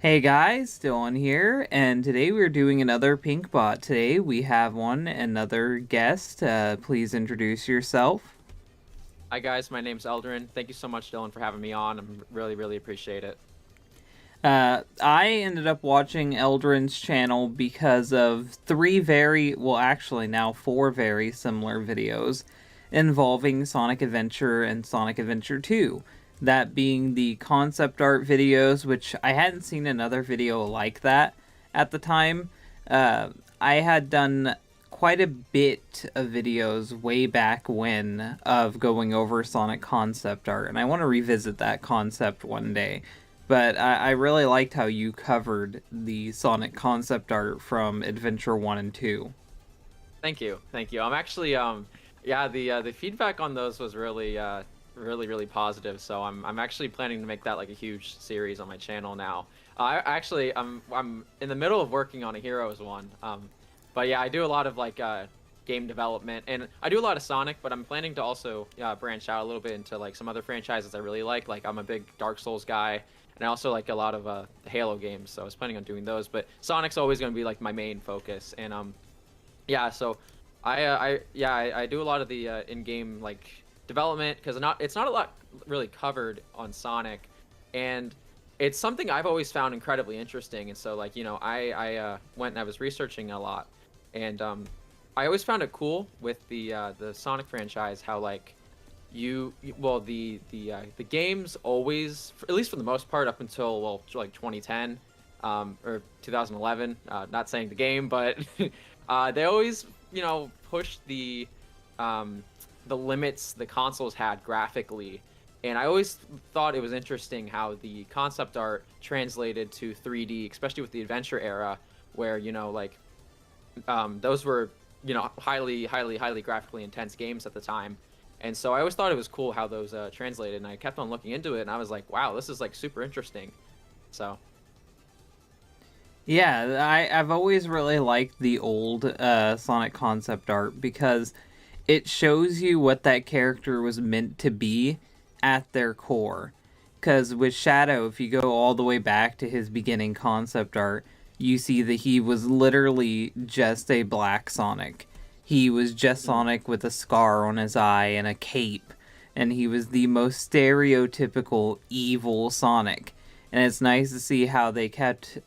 Hey guys, Dylan here, and today we're doing another Pink Bot. Today we have another guest. Please introduce yourself. Hi guys, my name's Eldarin. Thank you so much, Dylan, for having me on. Really appreciate it. I ended up watching Eldarin's channel because of now four very similar videos involving Sonic Adventure and Sonic Adventure 2. That being the concept art videos, which I hadn't seen another video like that at the time. Uh, I had done quite a bit of videos way back when of going over Sonic concept art, and I want to revisit that concept one day. But I really liked how you covered the Sonic concept art from Adventure 1 and 2. Thank you. I'm actually yeah, the feedback on those was really positive. So I'm actually planning to make that like a huge series on my channel now. I'm in the middle of working on a Heroes one. But yeah, I do a lot of game development, and I do a lot of Sonic, but I'm planning to also branch out a little bit into like some other franchises I really like. Like I'm a big Dark Souls guy, and I also like a lot of the Halo games, so I was planning on doing those. But Sonic's always going to be like my main focus, and yeah, so I do a lot of the in-game like development because it's not a lot really covered on Sonic, and it's something I've always found incredibly interesting. And so like I went and I was researching a lot, and I always found it cool with the Sonic franchise how like well the games always, at least for the most part, up until like 2010 or 2011, not saying the game, but they always pushed the limits the consoles had graphically. And I always thought it was interesting how the concept art translated to 3D, especially with the adventure era, where those were highly graphically intense games at the time. And so I always thought it was cool how those translated, and I kept on looking into it, and I was like, wow, this is like super interesting. So Yeah, I've always really liked the old Sonic concept art because it shows you what that character was meant to be at their core. Because with Shadow, if you go all the way back to his beginning concept art, you see that he was literally just a black Sonic. He was just Sonic with a scar on his eye and a cape, and he was the most stereotypical evil Sonic. And it's nice to see how they kept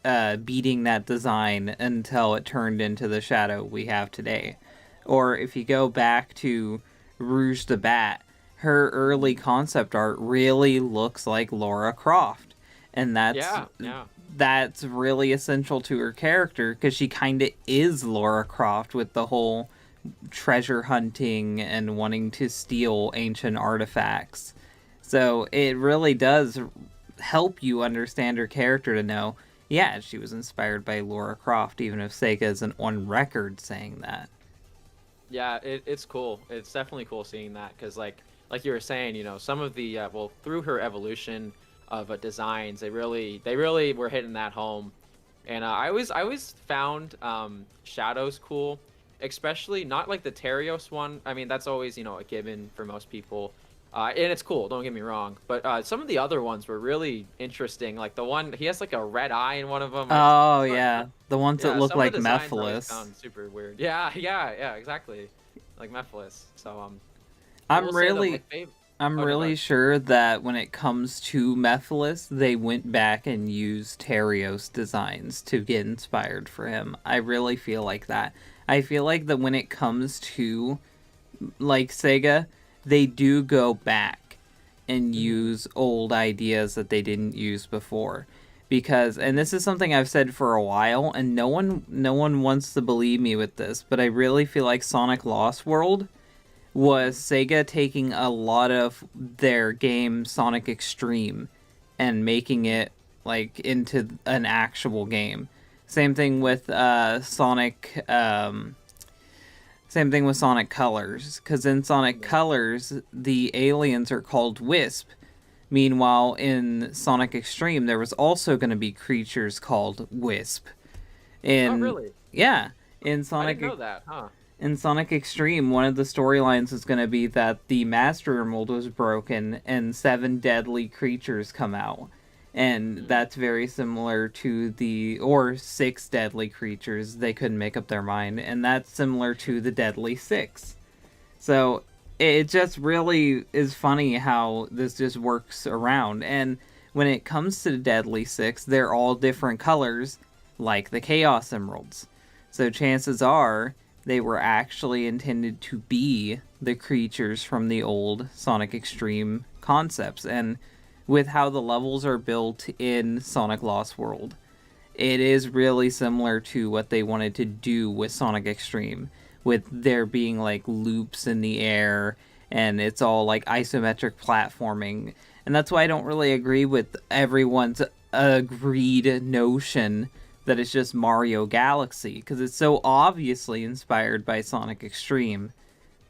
beating that design until it turned into the Shadow we have today. Or if you go back to Rouge the Bat, her early concept art really looks like Laura Croft. And yeah. that's really essential to her character because she kind of is Laura Croft with the whole treasure hunting and wanting to steal ancient artifacts. So it really does help you understand her character to know, yeah, she was inspired by Laura Croft, even if Sega isn't on record saying that. Yeah, it's cool. It's definitely cool seeing that because like you were saying, some of the through her evolution of designs, they really were hitting that home. And I always found shadows cool, especially not like the Terios one. I mean, that's always a given for most people. And it's cool, don't get me wrong. But some of the other ones were really interesting. Like the one, he has like a red eye in one of them. Oh, It's not yeah. The ones that Yeah, look some of like the designs I always Mephiles. found super weird. Yeah, exactly. Like Mephiles. So I will I'm say that my really favorite. I'm Oh no, go really ahead. sure that when it comes to Mephiles, they went back and used Terios designs to get inspired for him. I really feel like that. I feel like that when it comes to like Sega, they do go back and Hmm. use old ideas that they didn't use before. Because and this is something I've said for a while and no one wants to believe me with this, but I really feel like Sonic Lost World was Hmm. Sega taking a lot of their game Sonic Extreme and making it like into an actual game. Same thing with same thing with Sonic Colors, because in Sonic Yeah. Colors the aliens are called Wisp. Meanwhile, in Sonic Extreme, there was also going to be creatures called Wisp. Oh In really? yeah, in I didn't Sonic know that, huh? in Sonic Extreme, one of the storylines is going to be that the Master Emerald was broken and seven deadly creatures come out. and Mm. that's very similar to the or six deadly creatures. They couldn't make up their mind, and that's similar to the deadly six. So it just really is funny how this just works around. And when it comes to the deadly six, they're all different colors, like the Chaos Emeralds. So chances are they were actually intended to be the creatures from the old Sonic Extreme concepts. And with how the levels are built in Sonic Lost World, it is really similar to what they wanted to do with Sonic Extreme, with there being like loops in the air and it's all like isometric platforming. And that's why I don't really agree with everyone's agreed notion that it's just Mario Galaxy, because it's so obviously inspired by Sonic Extreme.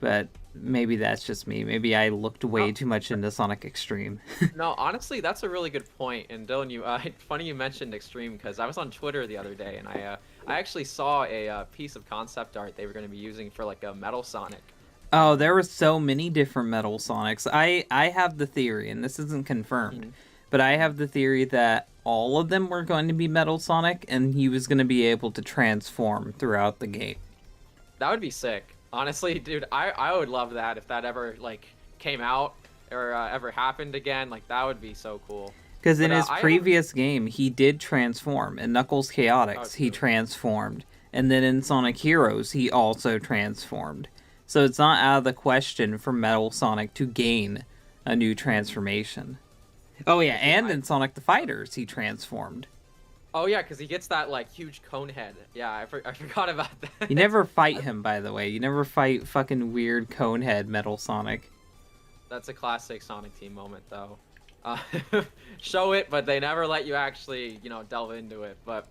But maybe that's just me. Maybe I looked way Oh, too much into Sonic Extreme. no, honestly, that's a really good point. And Dylan, you funny you mentioned Extreme because I was on Twitter the other day and I actually saw a piece of concept art they were going to be using for like a Metal Sonic. Oh, Um, there were so many different Metal Sonics. I have the theory, and this isn't confirmed, mhm, but I mhm. have the theory that all of them were going to be Metal Sonic, and he was going to be able to transform throughout the game. That would be sick. Honestly, dude, I would love that if that ever like came out or ever happened again. Like that would be so cool. Because in But his I have previous game, he did transform. In Knuckles oh Chaotix, he true. transformed. And then in Sonic Heroes, he also transformed. So it's not out of the question for Metal Sonic to gain a new Mhm. transformation. Oh, yeah, Yeah, dude, and in Sonic the Fighters, he transformed. oh yeah, because he gets that like huge cone head. Yeah, I forgot about You that. never fight him, by the way. You never fight fucking weird Conehead Metal Sonic. That's a classic Sonic Team moment, though. Uh, show it, but they never let you actually, delve into it. But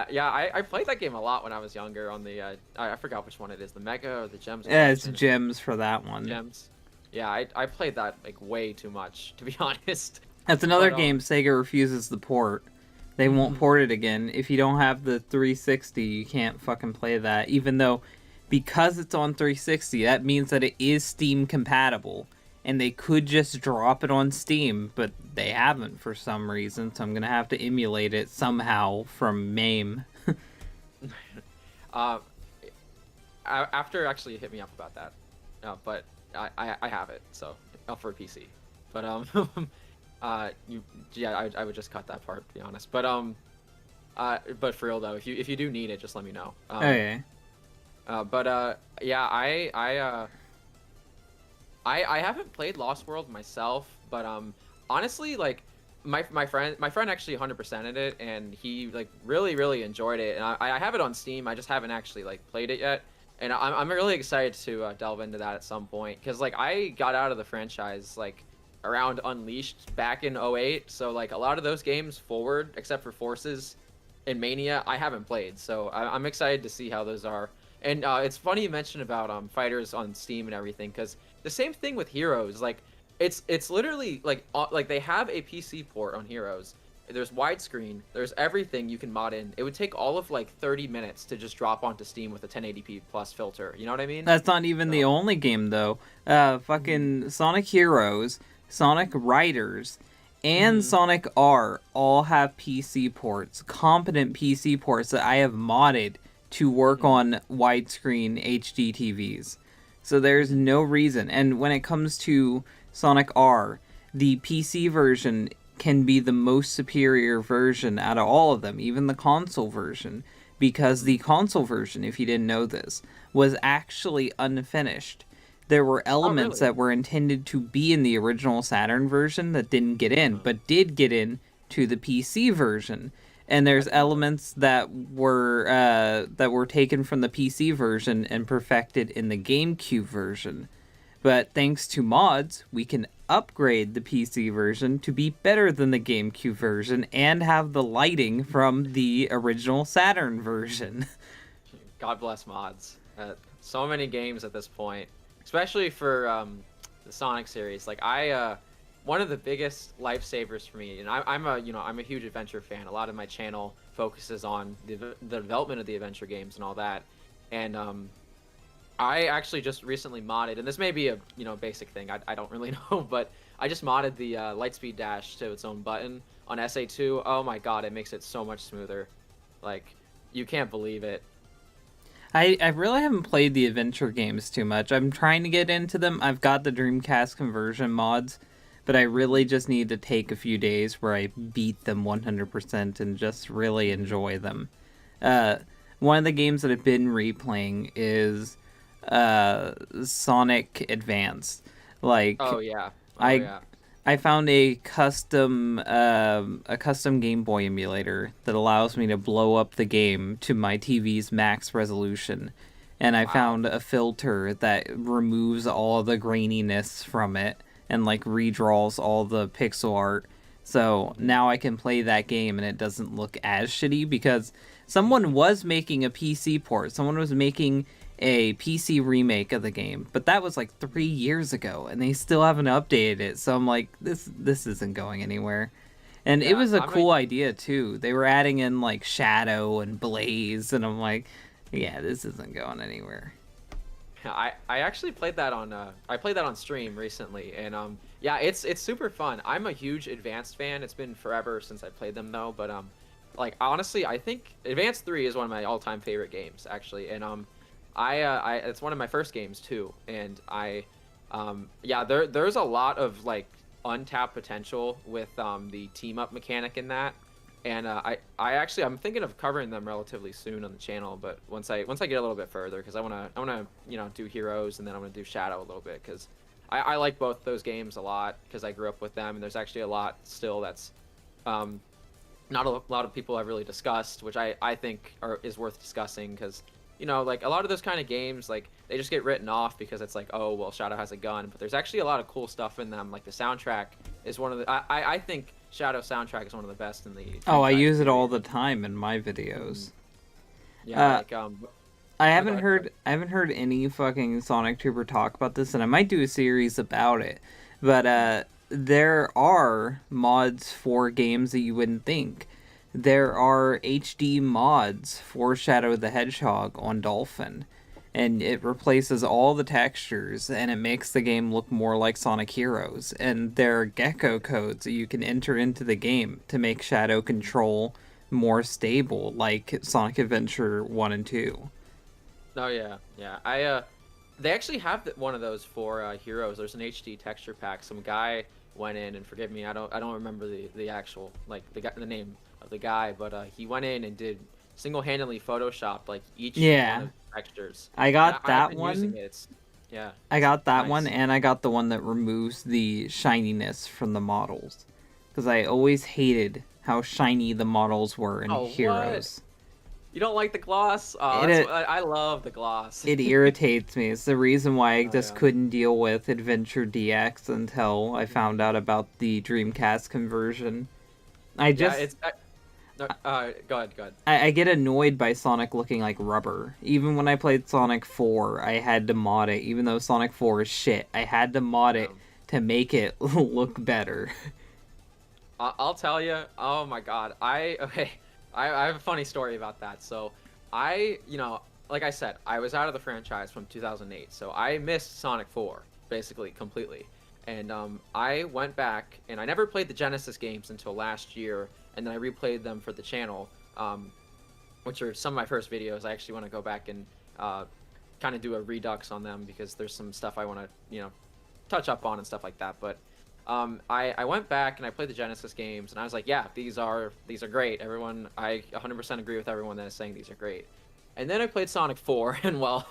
yeah, I played that game a lot when I was younger. On the I forgot which one it is, the Mega or the Gems Yeah, it's collection. gems for that one. Gems. Yeah, I played that like way too much, to be honest. That's another But game Sega refuses to port. They won't mhm, port it again. If you don't have the 360, you can't fucking play that. Even though, because it's on 360, that means that it is Steam compatible. And they could just drop it on Steam, but they haven't for some reason, so I'm gonna have to emulate it somehow from MAME. uh, after actually you hit me up about that, but I have it so for PC. But you yeah I would just cut that part to be honest. But for real though, if you do need it, just let me know. Okay. But yeah, I haven't played Lost World myself, but honestly, like my friend actually 100%ed it, and he like really enjoyed it, and I have it on Steam. I just haven't actually like played it yet, and I'm really excited to delve into that at some point because like I got out of the franchise like around Unleashed back in '08, so like a lot of those games forward, except for Forces and Mania, I haven't played, so I'm excited to see how those are. And it's funny you mentioned about fighters on Steam and everything, because the same thing with Heroes. Like, it's literally like they have a PC port on Heroes. There's widescreen. There's everything you can mod in. It would take all of like 30 minutes to just drop onto Steam with a 1080p plus filter. You know what I mean? That's not even the So. only game, though. Mhm. Fucking Sonic Heroes, Sonic Riders, and Mhm. Sonic R all have PC ports, competent PC ports that I have modded to work Mhm. on widescreen HD TVs. So there's Mhm. no reason. And when it comes to Sonic R, the PC version can be the most superior version out of all of them, even the console version, because Mhm. the console version, if you didn't know this, was actually unfinished. There were Oh, elements really? that were intended to be in the original Saturn version that didn't get in, Uh, but did get in to the PC version. And I there's didn't know that. elements that were taken from the PC version and perfected in the GameCube version. But thanks to mods, we can upgrade the PC version to be better than the GameCube version and have the lighting from the original Saturn version. God bless mods. So many games at this point, especially for the Sonic series. Like one of the biggest lifesavers for me, and I'm a huge adventure fan. A lot of my channel focuses on the development of the adventure games and all that. And I actually just recently modded, and this may be a basic thing. I don't really know, but I just modded the Lightspeed Dash to its own button on SA2, oh my god, it makes it so much smoother. Like, you can't believe it. I really haven't played the adventure games too much. I'm trying to get into them. I've got the Dreamcast conversion mods, but I really just need to take a few days where I beat them 100% and just really enjoy them. Uh, One of the games that I've been replaying is Sonic Advance. Oh Like, yeah. Oh I yeah. I found a custom Game Boy emulator that allows me to blow up the game to my TV's max resolution, and I Wow. found a filter that removes all the graininess from it and like redraws all the pixel art. So now I can play that game and it doesn't look as shitty because someone was making a PC port. Someone was making a PC remake of the game, but that was like 3 years ago, and they still haven't updated it. So I'm like, this isn't going anywhere. And it Yeah, was a I'm a cool idea too. They were adding in like shadow and blaze, and I'm like, yeah, this isn't going anywhere. I actually played that on I played that on stream recently, and yeah, it's super fun. I'm a huge Advanced fan. It's been forever since I played them though, but like honestly, I think Advanced 3 is one of my all-time favorite games actually, and I it's one of my first games too, and yeah, there's a lot of like untapped potential with the team up mechanic in that. And I actually I'm thinking of covering them relatively soon on the channel, but once I get a little bit further, because I wanna do Heroes, and then I'm gonna do Shadow a little bit, because I like both those games a lot because I grew up with them, and there's actually a lot still that's um, not a lot of people have really discussed, which I think is worth discussing, because like a lot of those kind of games, like they just get written off because it's like, oh well, Shadow has a gun, but there's actually a lot of cool stuff in them. Like the soundtrack is one of the I think Shadow soundtrack is one of the best in the Oh, I franchise use it all period. the time in my Mhm. videos. Yeah, Uh, like I no, go haven't ahead, go ahead. heard I haven't heard any fucking SonicTuber talk about this, and I might do a series about it. But there are mods for games that you wouldn't think. There are HD mods for Shadow the Hedgehog on Dolphin, and it replaces all the textures and it makes the game look more like Sonic Heroes. And there are gecko codes that you can enter into the game to make Shadow control more stable, like Sonic Adventure 1 and 2. Oh yeah, yeah. They actually have one of those for Heroes. There's an HD texture pack. Some guy went in, and forgive me, I don't remember the actual like the name of the guy, but he went in and did single-handedly photoshopped like each one Yeah, of the textures, I and got I've that been using one. it. It's yeah, I it's got that one, nice. and I got the one that removes the shininess from the models. Because I always hated how shiny the models were in Oh what? Heroes. You don't like the gloss? Oh, It, that's it, what I love the gloss. it irritates me. It's the reason why I Oh just yeah. couldn't deal with Adventure DX until I found Mhm. out about the Dreamcast conversion. I Yeah, just no, go ahead, go ahead. I get annoyed by Sonic looking like rubber. Even when I played Sonic 4, I had to mod it. Even though Sonic 4 is shit, I had to mod it Um, to make it look better. I'll tell you. Oh my God. Okay. I have a funny story about that. So like I said, I was out of the franchise from 2008, so I missed Sonic 4 basically completely. And I went back and I never played the Genesis games until last year, and then I replayed them for the channel, which are some of my first videos. I actually want to go back and kind of do a redux on them because there's some stuff I want to touch up on and stuff like that. But I went back and I played the Genesis games, and I was like, yeah, these are great. Everyone, I 100% agree with everyone that is saying these are great. And then I played Sonic 4, and well,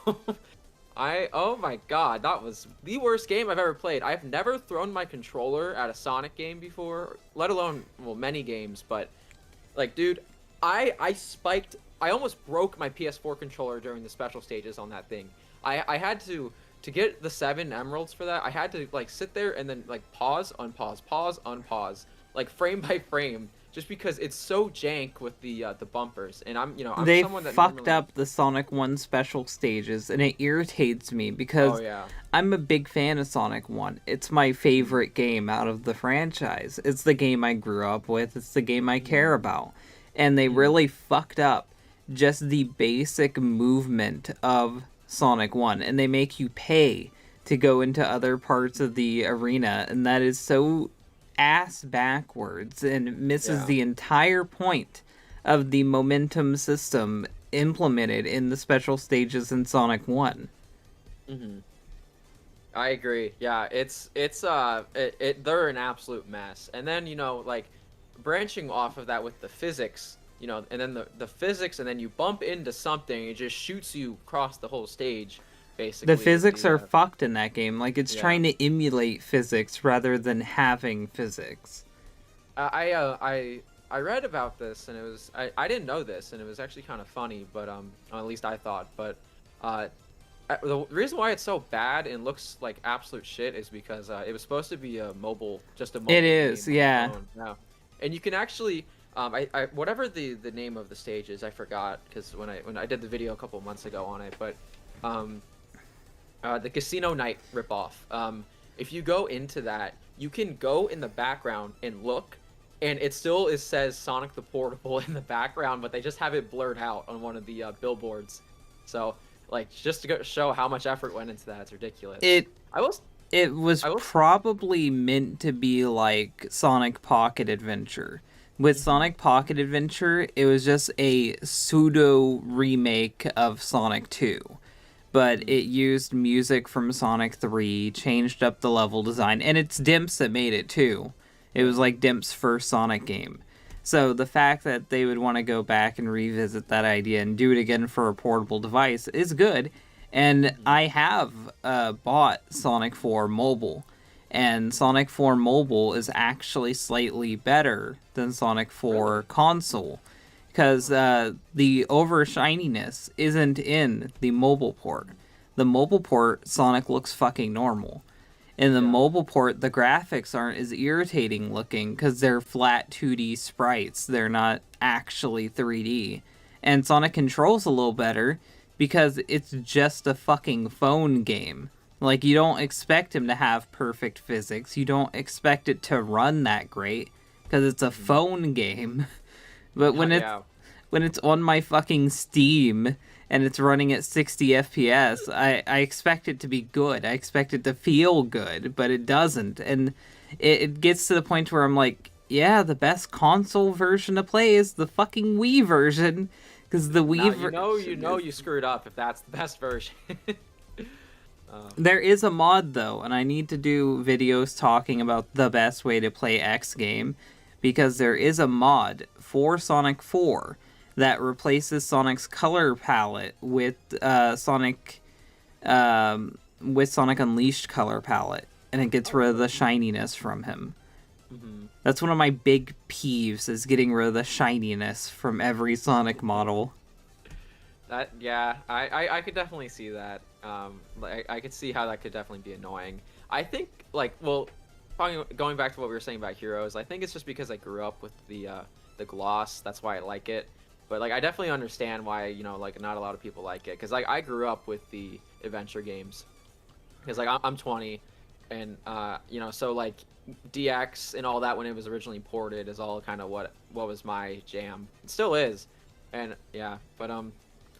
oh my God, that was the worst game I've ever played. I've never thrown my controller at a Sonic game before, let alone, well, many games. But like, dude, I spiked. I almost broke my PS4 controller during the special stages on that thing. I had to get the 7 emeralds for that. I had to like sit there and then like pause, unpause, pause, unpause, like frame by frame, just because it's so jank with the bumpers. And I'm They someone that fucked normally. up the Sonic 1 special stages, and it irritates me Oh because yeah. I'm a big fan of Sonic 1. It's my Mhm, favorite game out of the franchise. It's the game I grew up with, it's the game I care mhm, about. And they mhm, really fucked up just the basic movement of Sonic 1, and they make you pay to go into other parts of the arena, and that is so ass backwards and misses Yeah. the entire point of the momentum system implemented in the special stages in Sonic 1. Hmm. I agree. Yeah, they're an absolute mess. And then, like branching off of that with the physics, and then the physics, and then you bump into something, it just shoots you across the whole stage, The basically with physics the are fucked in that game. Like, it's yeah. trying to emulate physics rather than having physics. I read about this, and I didn't know this, and it was actually kind of funny, but at least I thought, but uh the reason why it's so bad and looks like absolute shit is because it was supposed to be just a It mobile is, game on the yeah. phone. Yeah, and you can actually, whatever the name of the stage is, I forgot because when I did the video a couple months ago on it, but um, the Casino Night ripoff. If you go into that, you can go in the background and look, and it still says Sonic the Portable in the background, but they just have it blurred out on one of the billboards. So, like, just to show how much effort went into that, it's ridiculous. It I was, it was I was. probably meant to be like Sonic Pocket Adventure. With Mhm. Sonic Pocket Adventure, it was just a pseudo remake of Sonic 2. But Mhm. it used music from Sonic 3, changed up the level design, and it's Dimps that made it too. It was Yeah. like Dimps' first Sonic game. So the fact that they would want to go back and revisit that idea and do it again for a portable device is good. And Mhm. I have bought Sonic 4 Mobile, and Mhm. Sonic 4 Mobile is actually slightly better than Sonic 4 Really? Console because Huh. the over shininess isn't in the mobile port. The mobile port, Sonic looks fucking normal. In the Yeah. mobile port, the graphics aren't as irritating looking because they're flat 2D sprites. They're not actually 3D. And Sonic controls a little better because it's just a fucking phone game. Like, you don't expect him to have perfect physics. You don't expect it to run that great because it's a Mhm. phone game. But Yeah. when it's on my fucking Steam and it's running at 60 FPS, I expect it to be good. I expect it to feel good, but it doesn't. And it gets to the point where I'm like, yeah, the best console version to play is the fucking Wii version. Because the Now Wii you version know is. you screwed up if that's the best version. There is a mod, though, and I need to do videos talking about the best way to play X game. Because there is a mod for Sonic 4 that replaces Sonic's color palette with Sonic Unleashed color palette, and it gets Oh, rid of the really? shininess from him. Hmm. That's one of my big peeves is getting rid of the shininess from every Sonic model. That yeah, I could definitely see that. Like I could see how that could definitely be annoying. I think like well, going back to what we were saying about Heroes, I think it's just because I grew up with the gloss. That's why I like it. But like I definitely understand why like not a lot of people like it because like I grew up with the adventure games because like I'm 20 and so like DX and all that when it was originally ported is all kind of what was my jam. It still is, and yeah. But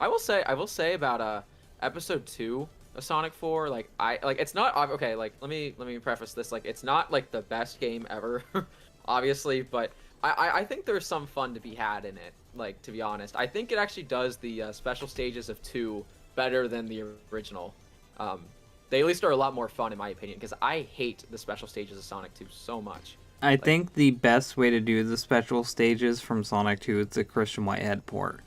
I will say about episode 2 of Sonic 4 like I like it's not okay like let me preface this like it's not like the best game ever, obviously, but I think there's some fun to be had in it. Like to be honest, I think it actually does the special stages of 2 better than the original. Um, they at least are a lot more fun in my opinion because I hate the special stages of Sonic 2 so much. I Like, think the best way to do the special stages from Sonic 2 is the Christian Whitehead port.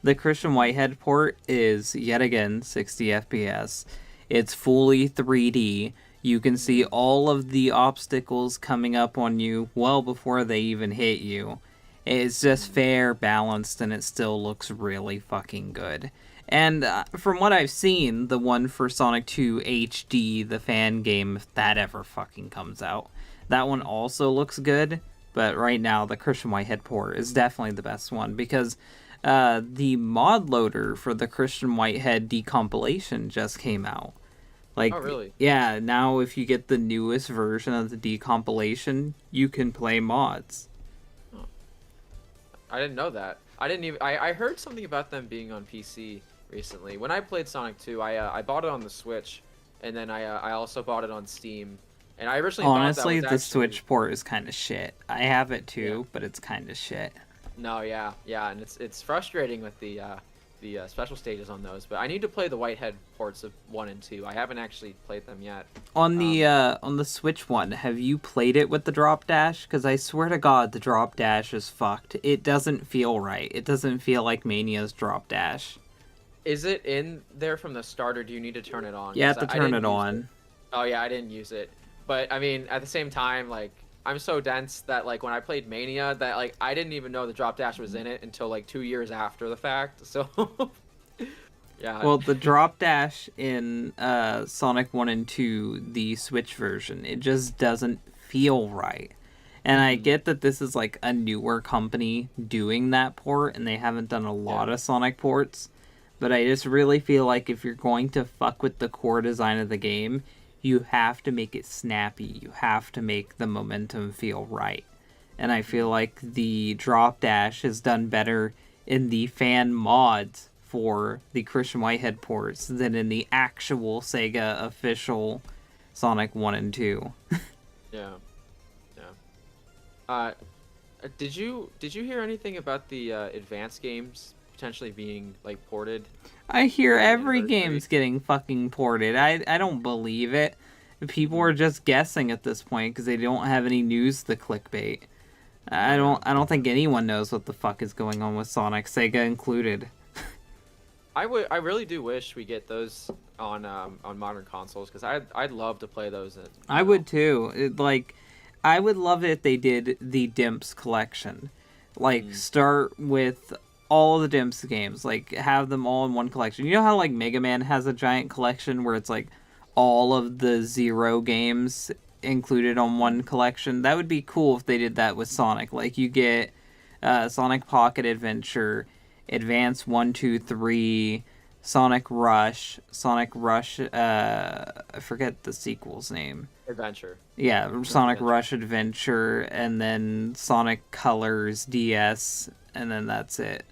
The Christian mhm, Whitehead port is yet again 60 FPS. It's fully 3D. You can see mhm, all of the obstacles coming up on you well before they even hit you. It's just mhm. fair, balanced, and it still looks really fucking good. And from what I've seen, the one for Sonic 2 HD, the fan game, if that ever fucking comes out, that one also looks good. But right now, the Christian Whitehead port is definitely the best one because the mod loader for the Christian Whitehead decompilation just came out. Oh, Like, really? yeah, now if you get the newest version of the decompilation, you can play mods. Oh, I didn't know that. I didn't even. I heard something about them being on PC recently. When I played Sonic 2, I bought it on the Switch, and then I also bought it on Steam. And I originally thought that Honestly, was the actually Switch port is kind of shit. I have it yeah. too, but it's kind of shit. No, yeah, yeah, and it's frustrating with the special stages on those. But I need to play the Whitehead ports of 1 and 2. I haven't actually played them yet. Um, On the Switch one, have you played it with the drop dash? Because I swear to God, the drop dash is fucked. It doesn't feel right. It doesn't feel like Mania's drop dash. is it in there from the start, or do you need to turn it on? You have Because to I turn didn't it use it. on. Oh yeah, I didn't use it. But I mean, at the same time, like I'm so dense that like when I played Mania, that like I didn't even know the drop dash was in it until like 2 years after the fact. So yeah, Well, the drop dash in Sonic 1 and 2, the Switch version, it just doesn't feel right. And I Mhm. get that this is like a newer company doing that port, and they haven't done a Yeah, lot of Sonic ports. But I just really feel like if you're going to fuck with the core design of the game, you have to make it snappy. You have to make the momentum feel right. And I feel Mhm. like the drop dash is done better in the fan mods for the Christian Whitehead ports than in the actual Sega official Sonic 1 and 2. yeah, yeah. Uh, did you hear anything about the advanced games potentially being like ported I hear for the every anniversary? game's getting fucking ported. I don't believe it. People are Mhm. just guessing at this point because they don't have any news to clickbait. Oh yeah. I don't think anyone knows what the fuck is going on with Sonic, Sega included. I really do wish we get those on modern consoles because I'd love to play those. I would too. I would love it if they did the Dimps collection. Like, Mm, start with all the Dimps games. Like, have them all in one collection. You know how, like, Mega Man has a giant collection where it's, like, all of the Zero games included on one mm. collection? That would be cool if they did that with Sonic. Like, you get Sonic Pocket Adventure, Advance 1, 2, 3, Sonic Rush, I forget the sequel's name. Adventure, Yeah, Sonic Sonic Adventure. Rush Adventure, and then Sonic Colors DS, and then that's it.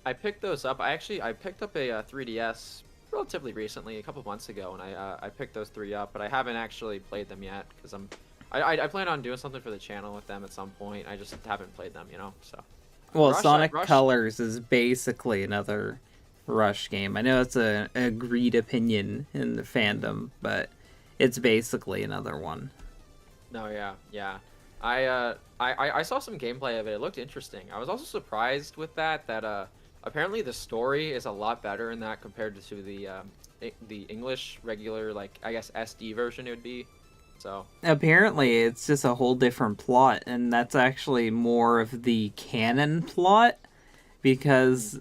I picked those up. I picked up a 3DS relatively recently, a couple months ago, and I picked those three up, but I haven't actually played them yet because I plan on doing something for the channel with them at some point. I just haven't played them, you know. So Well, Rush, I, Sonic Rush. Colors is basically another Rush game. I know it's a agreed opinion in the fandom, but it's basically another one. No, yeah, yeah. I saw some gameplay of it. It looked interesting. I was also surprised with that apparently the story is a lot better in that compared to the English regular, like I guess SD version it would be. So Apparently, it's just a whole different plot, and that's actually more of the canon plot mm, because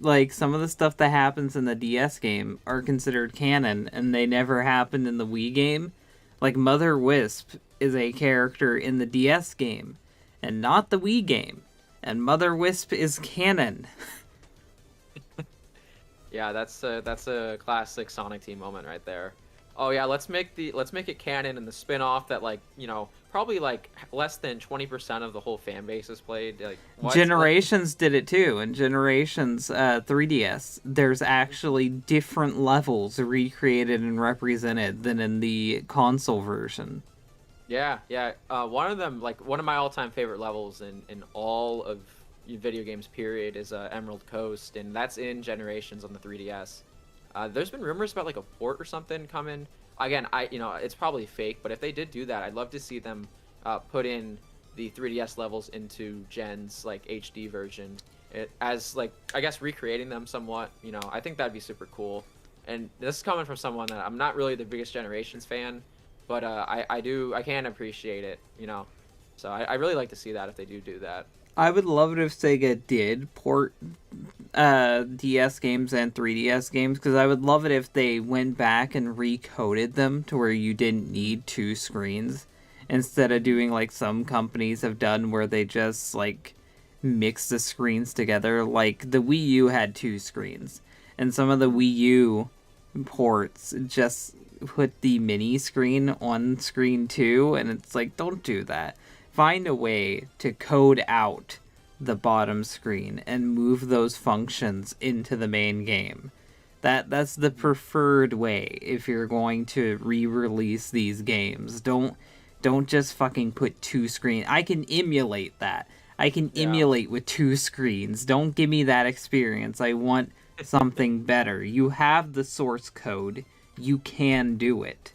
like some of the stuff that happens in the DS game are considered canon and they never happened in the Wii game. Like Mother Wisp is a character in the DS game and not the Wii game. And Mother Wisp is canon. yeah, that's a classic Sonic Team moment right there. Oh yeah, let's make it canon and the spin-off that like, probably like less than 20% of the whole fan base has played. Like what? Like Generations did it too. In Generations 3DS, there's actually different levels recreated and represented than in the console version. yeah, yeah. One of them, like one of my all-time favorite levels in all of video games, period, is Emerald Coast, and that's in Generations on the 3DS. There's been rumors about like a port or something coming. Again, it's probably fake, but if they did do that, I'd love to see them put in the 3DS levels into Gen's like HD version, as like I guess recreating them somewhat. I think that'd be super cool. And this is coming from someone that I'm not really the biggest Generations fan, but I can appreciate it. So I really like to see that if they do that. I would love it if Sega did port DS games and 3DS games because I would love it if they went back and recoded them to where you didn't need two screens instead of Mhm. doing like some companies have done where they just like mix the screens together. Like the Wii U had two screens, and some of the Mhm. Wii U ports just put the mini screen on screen two, and it's like, don't do that. Find a way to code out the bottom screen and move those functions into the main game That's the preferred way if you're going to re-release these games. Don't just fucking put two screens. I can emulate that. I can Yeah. emulate with two screens. Don't give me that experience. I want something better. You have the source code. You can do it.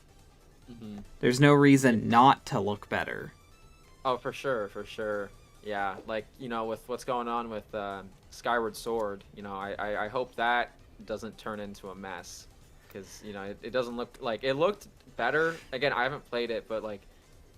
Hmm. There's no reason not to look better. Oh, for sure, for sure. Yeah, like, with what's going on with Skyward Sword, I hope that doesn't turn into a mess. Because, it doesn't look like it looked better. Again, I haven't played it, but like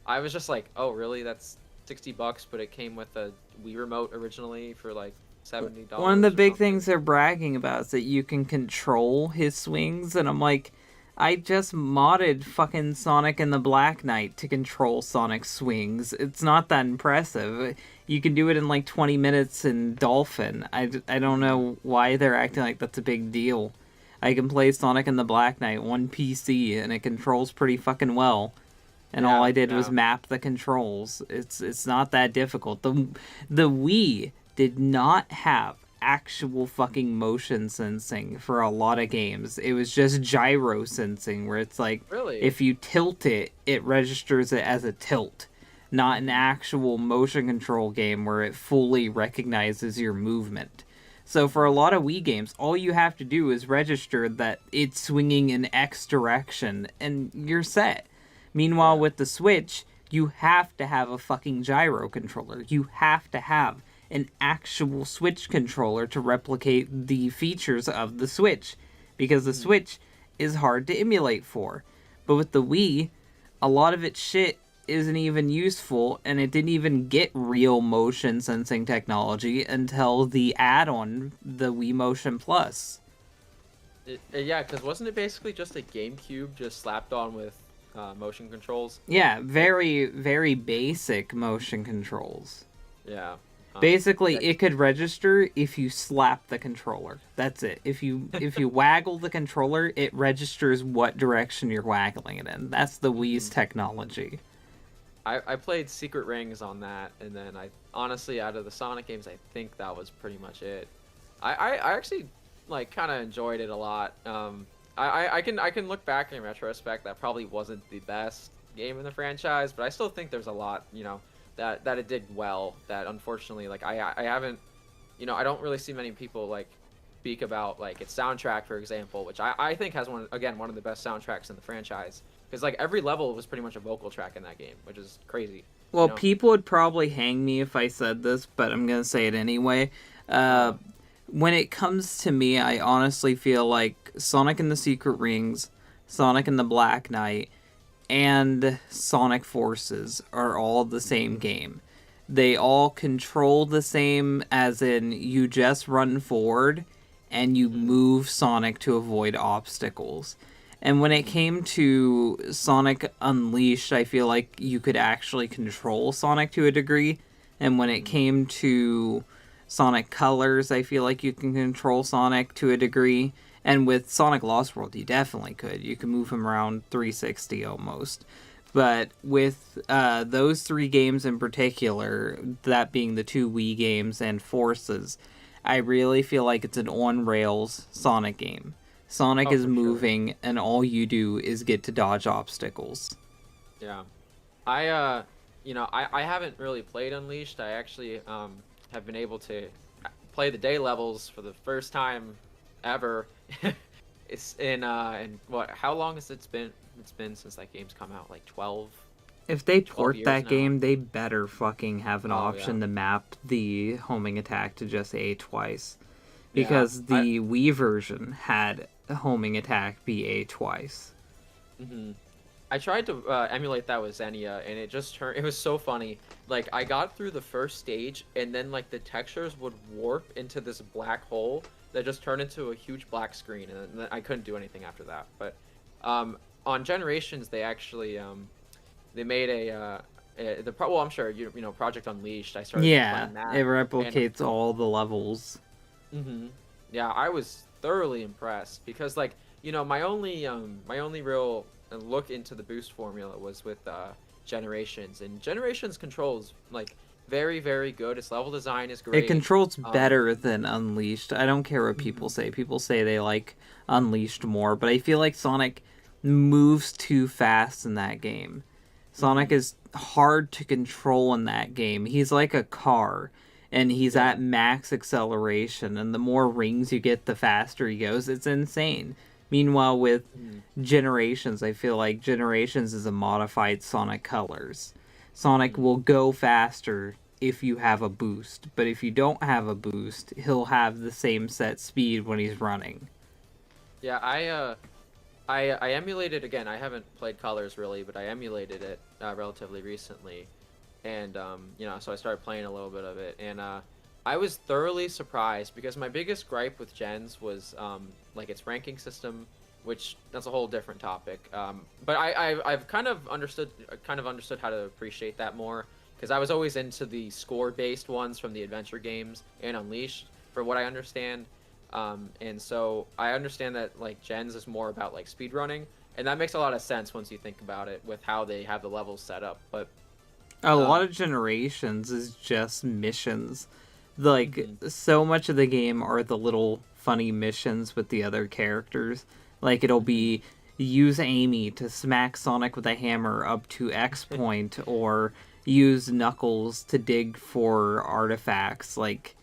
I was just like, oh, really? That's $60, but it came with a Wii remote originally for like One of the $70 or big something. things they're bragging about is that you can control his swings, and I'm like, I just modded fucking Sonic and the Black Knight to control Sonic's swings. It's not that impressive. You can do it in like 20 minutes in Dolphin. I don't Hmm. know why they're acting like that's a big deal. I can play Sonic and the Black Knight on PC, and it controls pretty fucking well. And all Yeah, I did was yeah. map the controls. It's not that difficult. The Wii did not have actual fucking motion sensing for a lot of games. It was just gyro sensing, where it's like Really? if you tilt it, it registers it as a tilt, not an Hmm. actual motion control game where it fully recognizes your movement. So for a Hmm. lot of Wii games, all you have to do is register that it's swinging in X direction, and you're set. Meanwhile, Yeah. with the Switch, you have to have a fucking gyro controller. You have to have an actual Switch controller to replicate the features of the Switch, because the Hmm. Switch is hard to emulate for. But with the Wii, a lot of its shit isn't even useful, and it didn't even get real motion sensing technology until the add-on, the Wii Motion Plus. Yeah, because wasn't it basically just a GameCube just slapped on with motion controls? Yeah, Like, very, very basic motion controls. yeah. Basically, Yeah. it could register if you slap the controller. That's it. If you waggle the controller, it registers what direction you're waggling it in. That's the Wii's Mhm. technology. I played Secret Rings on that, and then I honestly, out of the Sonic games, I think that was pretty much it. I actually like kind of enjoyed it a lot. I can look back in retrospect. That probably wasn't the best game in the franchise, but I still think there's a lot, that it did well. That unfortunately, like I haven't, I don't really see many people like speak about like its soundtrack, for example, which I think has one of the best soundtracks in the franchise. Because like every level was pretty much a vocal track in that game, which is crazy. You Well, know? people would probably hang me if I said this, but I'm gonna say it anyway. Uh, Uh, when it comes to me, I honestly feel like Sonic and the Secret Rings, Sonic and the Black Knight, and Sonic Forces are all the same game. They all control the same, as in you just run forward and you mhm, move Sonic to avoid obstacles. And when it mhm, came to Sonic Unleashed, I feel like you could actually control Sonic to a degree. And when it mhm, came to Sonic Colors, I feel like you can control Sonic to a degree. And with Sonic Lost World, you definitely could. You can move him around 360 almost. But with those three games in particular, that being the two Wii games and Forces, I really feel like it's an on rails Sonic game. Sonic oh, is for sure. moving, and all you do is get to dodge obstacles. Yeah. I haven't really played Unleashed. I actually have been able to play the day levels for the first time ever. It's in what? How long has it been? It's been since that game's come out, like If they 12 port years that now. game, they better fucking have an Oh yeah. option to map the homing attack to just A twice. Yeah. Because the Wii version had a homing attack be A twice. Mhm. I tried to emulate that with Xenia, and it just turned. It was so funny. Like I got through the first stage, and then like the textures would warp into this black hole that just turned into a huge black screen, and then I couldn't do anything after that. But on Generations, they actually they made well, I'm sure you know Project Unleashed. I started Yeah, playing it that, and replicates all the levels. yeah, I was thoroughly impressed because like my only real look into the boost formula was with Generations, and Generations controls like very, very good. Its level design is It great. controls Um, better than Unleashed. I don't care what people mhm, say. People say they like Unleashed more, but I feel like Sonic moves too fast in that game. Sonic mhm, is hard to control in that game. He's like a car, and he's yeah. at max acceleration, and the more rings you get, the faster he goes. It's insane. Meanwhile, with Mhm, Generations, I feel like Generations is a modified Sonic Colors. Sonic mhm. will go faster if you have a boost, but if you don't have a boost, he'll have the same set speed when he's running. Yeah, I emulated again. I haven't played Colors really, but I emulated it relatively recently, and so I started playing a little bit of it, and I was thoroughly surprised because my biggest gripe with Gens was like its ranking system, which that's a whole different topic. But I've kind of understood how to appreciate that more because I was always into the score based ones from the adventure games and Unleashed, for what I understand. And so I understand that like Gens is more about like speed running, and that makes a lot of sense once you think about it with how they have the levels set up. But A lot um, of Generations is just missions. Like, mhm, so much of the game are the little funny missions with the other characters. Like, it'll mhm. be use Amy to smack Sonic with a hammer up to X point, or use Knuckles to dig for artifacts. Like,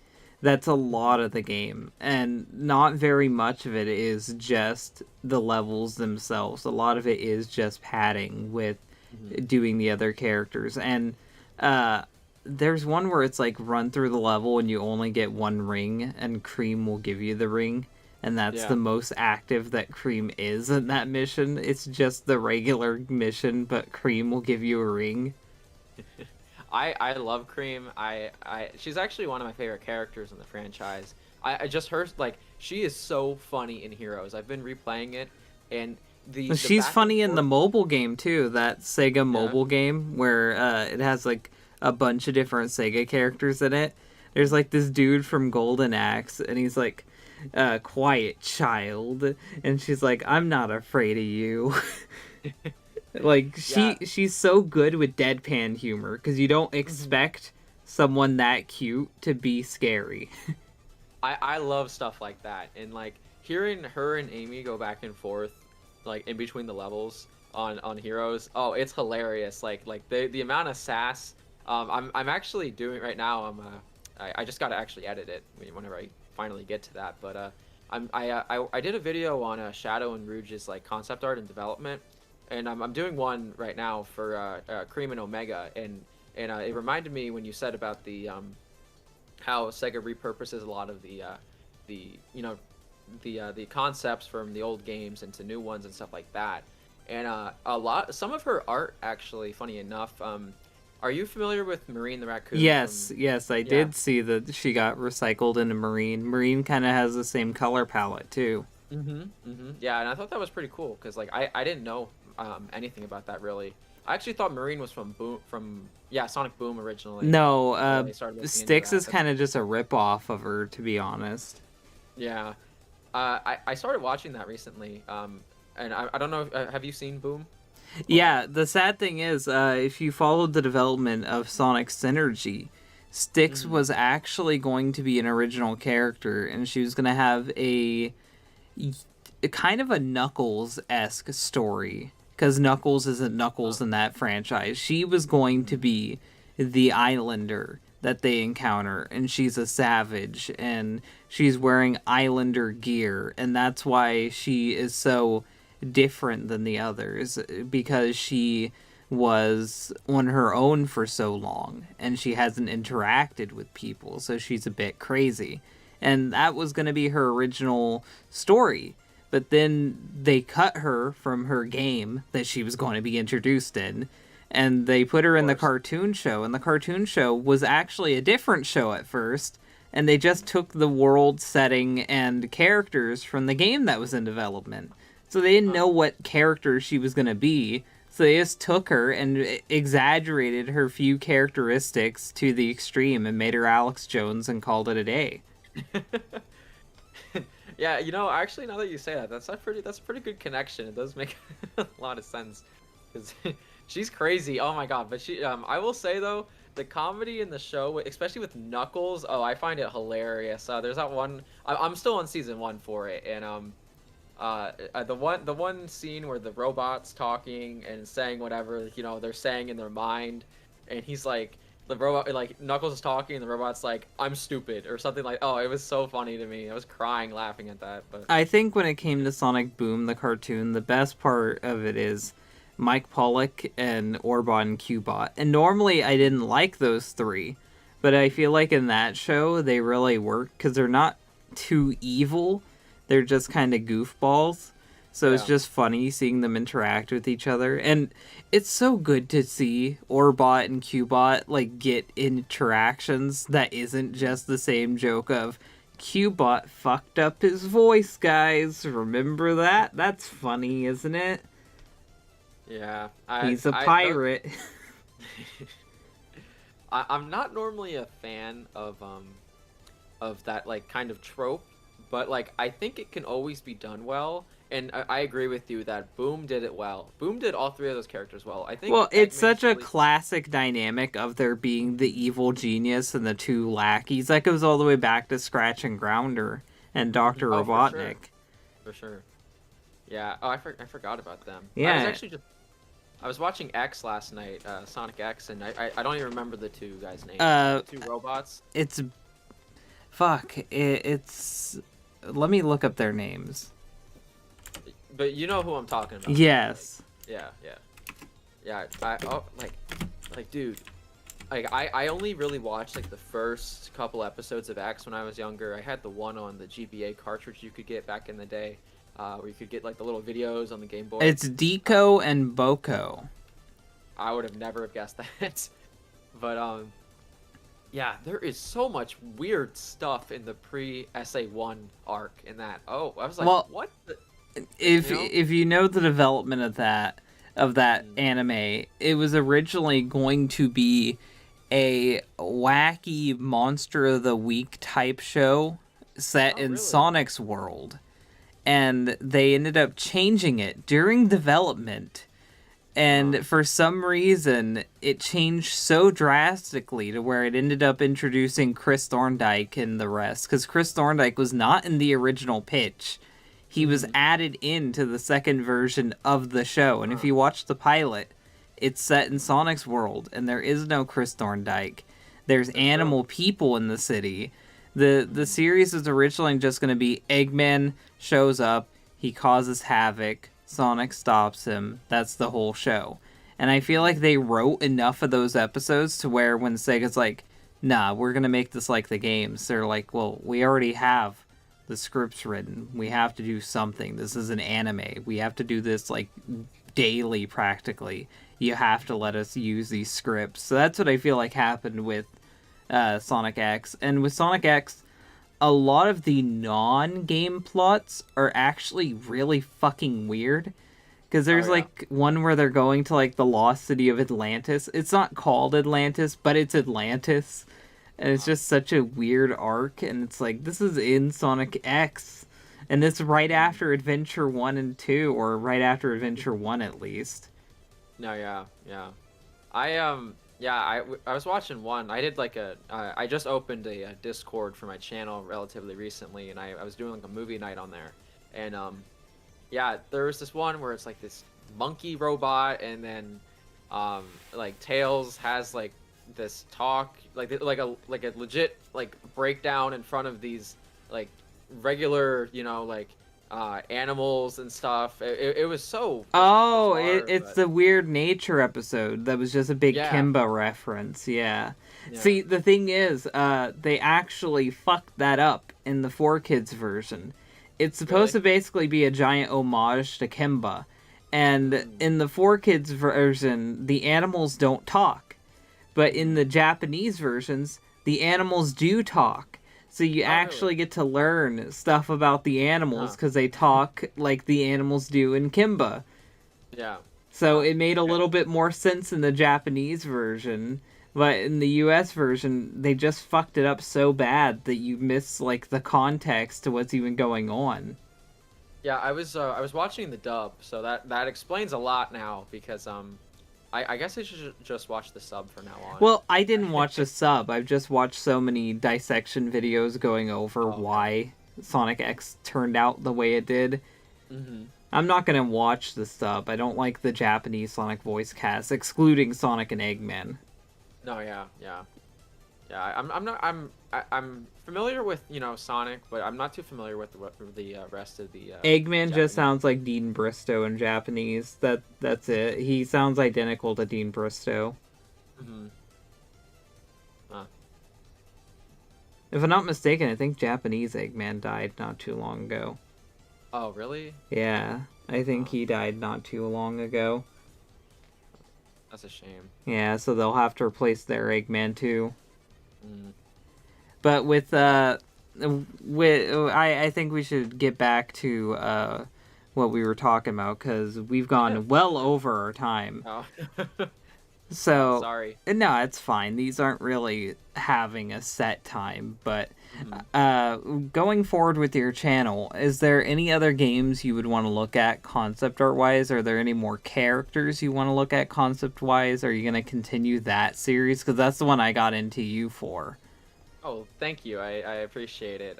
that's a lot of the game. And not very much of it is just the levels themselves. A lot of it is just padding with Mhm. doing the other characters. And uh, there's one where it's like run through the level and you only get one ring, and Cream will give you the ring. And that's Yeah. the most active that Cream is in that mission. It's just the regular mission, but Cream will give you a ring. I love Cream. She's actually one of my favorite characters in the franchise. I just heard like she is so funny in Heroes. I've been replaying it, and the She's back and funny in the forth. mobile game too. That Sega Yeah. mobile game where it has like a bunch of different Sega characters in it. There's like this dude from Golden Axe, and he's like, "Quiet child," and she's like, "I'm not afraid of you." Like Yeah. she's so good with deadpan humor because you don't Mhm. expect someone that cute to be scary. I love stuff like that, and like hearing her and Amy go back and forth, like in between the levels on Heroes. Oh, it's hilarious. Like the amount of sass. I'm actually doing right now. I just gotta actually edit it whenever I finally get to that. But I did a video on Shadow and Rouge's like concept art and development, and I'm doing one right now for Cream and Omega, and it reminded me when you said about the how Sega repurposes a lot of the the concepts from the old games into new ones and stuff like that. And some of her art actually, funny enough, are you familiar with Marine the raccoon Yes, from? yes, I Yeah. did see that she got recycled into Marine. Marine kind of has the same color palette too. Yeah, and I thought that was pretty cool because like I didn't know anything about that really. I actually thought Marine was from yeah, Sonic Boom originally No, before they started looking into Styx that. is That's kind of just a rip off of her, to be honest. yeah. I started watching that recently. And I don't know. Have you seen Boom? Or Yeah, the sad thing is, if you followed the development of Sonic Synergy, Styx hmm was actually going to be an original character, and she was going to have a kind of a Knuckles esque story. Because Knuckles isn't Knuckles in that franchise. She was going to mhm. be the Islander that they encounter, and she's a savage, and she's wearing Islander gear, and that's why she is so different than the others, because she was on her own for so long and she hasn't interacted with people, so she's a bit crazy. And that was going to be her original story. But then they cut her from her game that she was going to be introduced in, and they put Of her in the course. cartoon show. And the cartoon show was actually a different show at first, and they just took the world setting and characters from the game that was in development. So they didn't know Oh. what character she was going to be. So they just took her and exaggerated her few characteristics to the extreme and made her Alex Jones and called it a day. Yeah, actually, now that you say that, that's a pretty good connection. It does make a lot of sense because she's crazy. Oh my god! But I will say though, the comedy in the show, especially with Knuckles, oh, I find it hilarious. There's that one. I'm still on season 1 for it, and the one scene where the robot's talking and saying whatever they're saying in their mind, and he's like the robot like Knuckles is talking and the robot's like I'm stupid or something like. Oh, it was so funny to me. I was crying laughing at that. But I think when it came to Sonic Boom, the cartoon, the best part of it is Mike Pollock and Orbot and Cubot. And normally I didn't like those three, but I feel like in that show they really work because they're not too evil. They're just kind of goofballs. So it's just funny seeing them interact with each other. And it's so good to see Orbot and Cubot like get interactions that isn't just the same joke of Cubot fucked up his voice, guys. Remember that? That's funny, isn't it? yeah, He's a pirate. I'm not normally a fan of that like kind of trope, but like I think it can always be done well. And I agree with you that Boom did it well. Boom did all three of those characters well. I think. Well, it's Eggman's such a really... classic dynamic of there being the evil genius and the two lackeys. That goes all the way back to Scratch and Grounder and Dr. Oh, Robotnik. For sure. Yeah. Oh, I forgot about them. Yeah. I was watching X last night, Sonic X, and I don't even remember the two guys' names. Two robots. It's... Fuck. It's... Let me look up their names. But you know who I'm talking about. Yes. Like, yeah. Dude, like I only really watched like the first couple episodes of X when I was younger. I had the one on the GBA cartridge you could get back in the day, where you could get like the little videos on the Game Boy. It's Deco and Boko. I would have never have guessed that. But yeah, there is so much weird stuff in the pre-SA1 arc in that. Oh, I was like, well, what the... If you know the development of that anime, it was originally going to be a wacky Monster of the Week type show set in really? Sonic's world. And they ended up changing it during development. And for some reason, it changed so drastically to where it ended up introducing Chris Thorndike and the rest. Because Chris Thorndike was not in the original pitch. He was added into the second version of the show. And if you watch the pilot, it's set in Sonic's world. And there is no Chris Thorndike. There's animal people in the city. The series is originally just going to be Eggman shows up. He causes havoc. Sonic stops him. That's the whole show. And I feel like they wrote enough of those episodes to where when Sega's like, nah, we're going to make this like the games. They're like, well, we already have the scripts written. We have to do something. This is an anime. We have to do this like daily practically. You have to let us use these scripts. So that's what I feel like happened with Sonic X. And with Sonic X, a lot of the non-game plots are actually really fucking weird. Because there's like one where they're going to like the lost city of Atlantis. It's not called Atlantis, but it's Atlantis. And it's just such a weird arc, and it's like, this is in Sonic X, and it's right after Adventure 1 and 2, or right after Adventure 1 at least. No, yeah. I was watching one. I did like I just opened a Discord for my channel relatively recently, and I was doing like a movie night on there. And yeah, there was this one where it's like this monkey robot, and then like Tails has like this talk like a legit like breakdown in front of these like regular animals and stuff. It was so bizarre, it's the Weird Nature episode that was just a big Kimba reference. Yeah. See, the thing is, they actually fucked that up in the 4Kids version. It's supposed to basically be a giant homage to Kimba, and in the 4Kids version the animals don't talk. But in the Japanese versions, the animals do talk. So you actually get to learn stuff about the animals because they talk like the animals do in Kimba. Yeah. So it made a little bit more sense in the Japanese version. But in the US version, they just fucked it up so bad that you miss like the context to what's even going on. Yeah, I was watching the dub, so that explains a lot now because I guess I should just watch the sub from now on. Well, I didn't watch the sub. I've just watched so many dissection videos going over Oh, okay. why Sonic X turned out the way it did. Mhm. I'm not gonna watch the sub. I don't like the Japanese Sonic voice cast, excluding Sonic and Eggman. No, yeah, yeah. Yeah, I'm not I'm familiar with Sonic, but I'm not too familiar with the rest of the Eggman just Japanese. sounds like Dean Bristow in Japanese. That's it. He sounds identical to Dean Bristow. Hmm. Uh, If I'm not mistaken, I think Japanese Eggman died not too long ago. oh, really? Yeah, I think Oh, he died not too long ago. that's a shame. Yeah, so they'll have to replace their Eggman too. Mm. But I think we should get back to what we were talking about because we've gone well over our time. Oh, oh, So, sorry. no, it's fine. These aren't really having a set time, but Hmm. going forward with your channel, is there any other games you would want to look at concept art wise? Are there any more characters you want to look at concept wise? Are you going to continue that series? Because that's the one I got into you for. Oh, thank you. I appreciate it.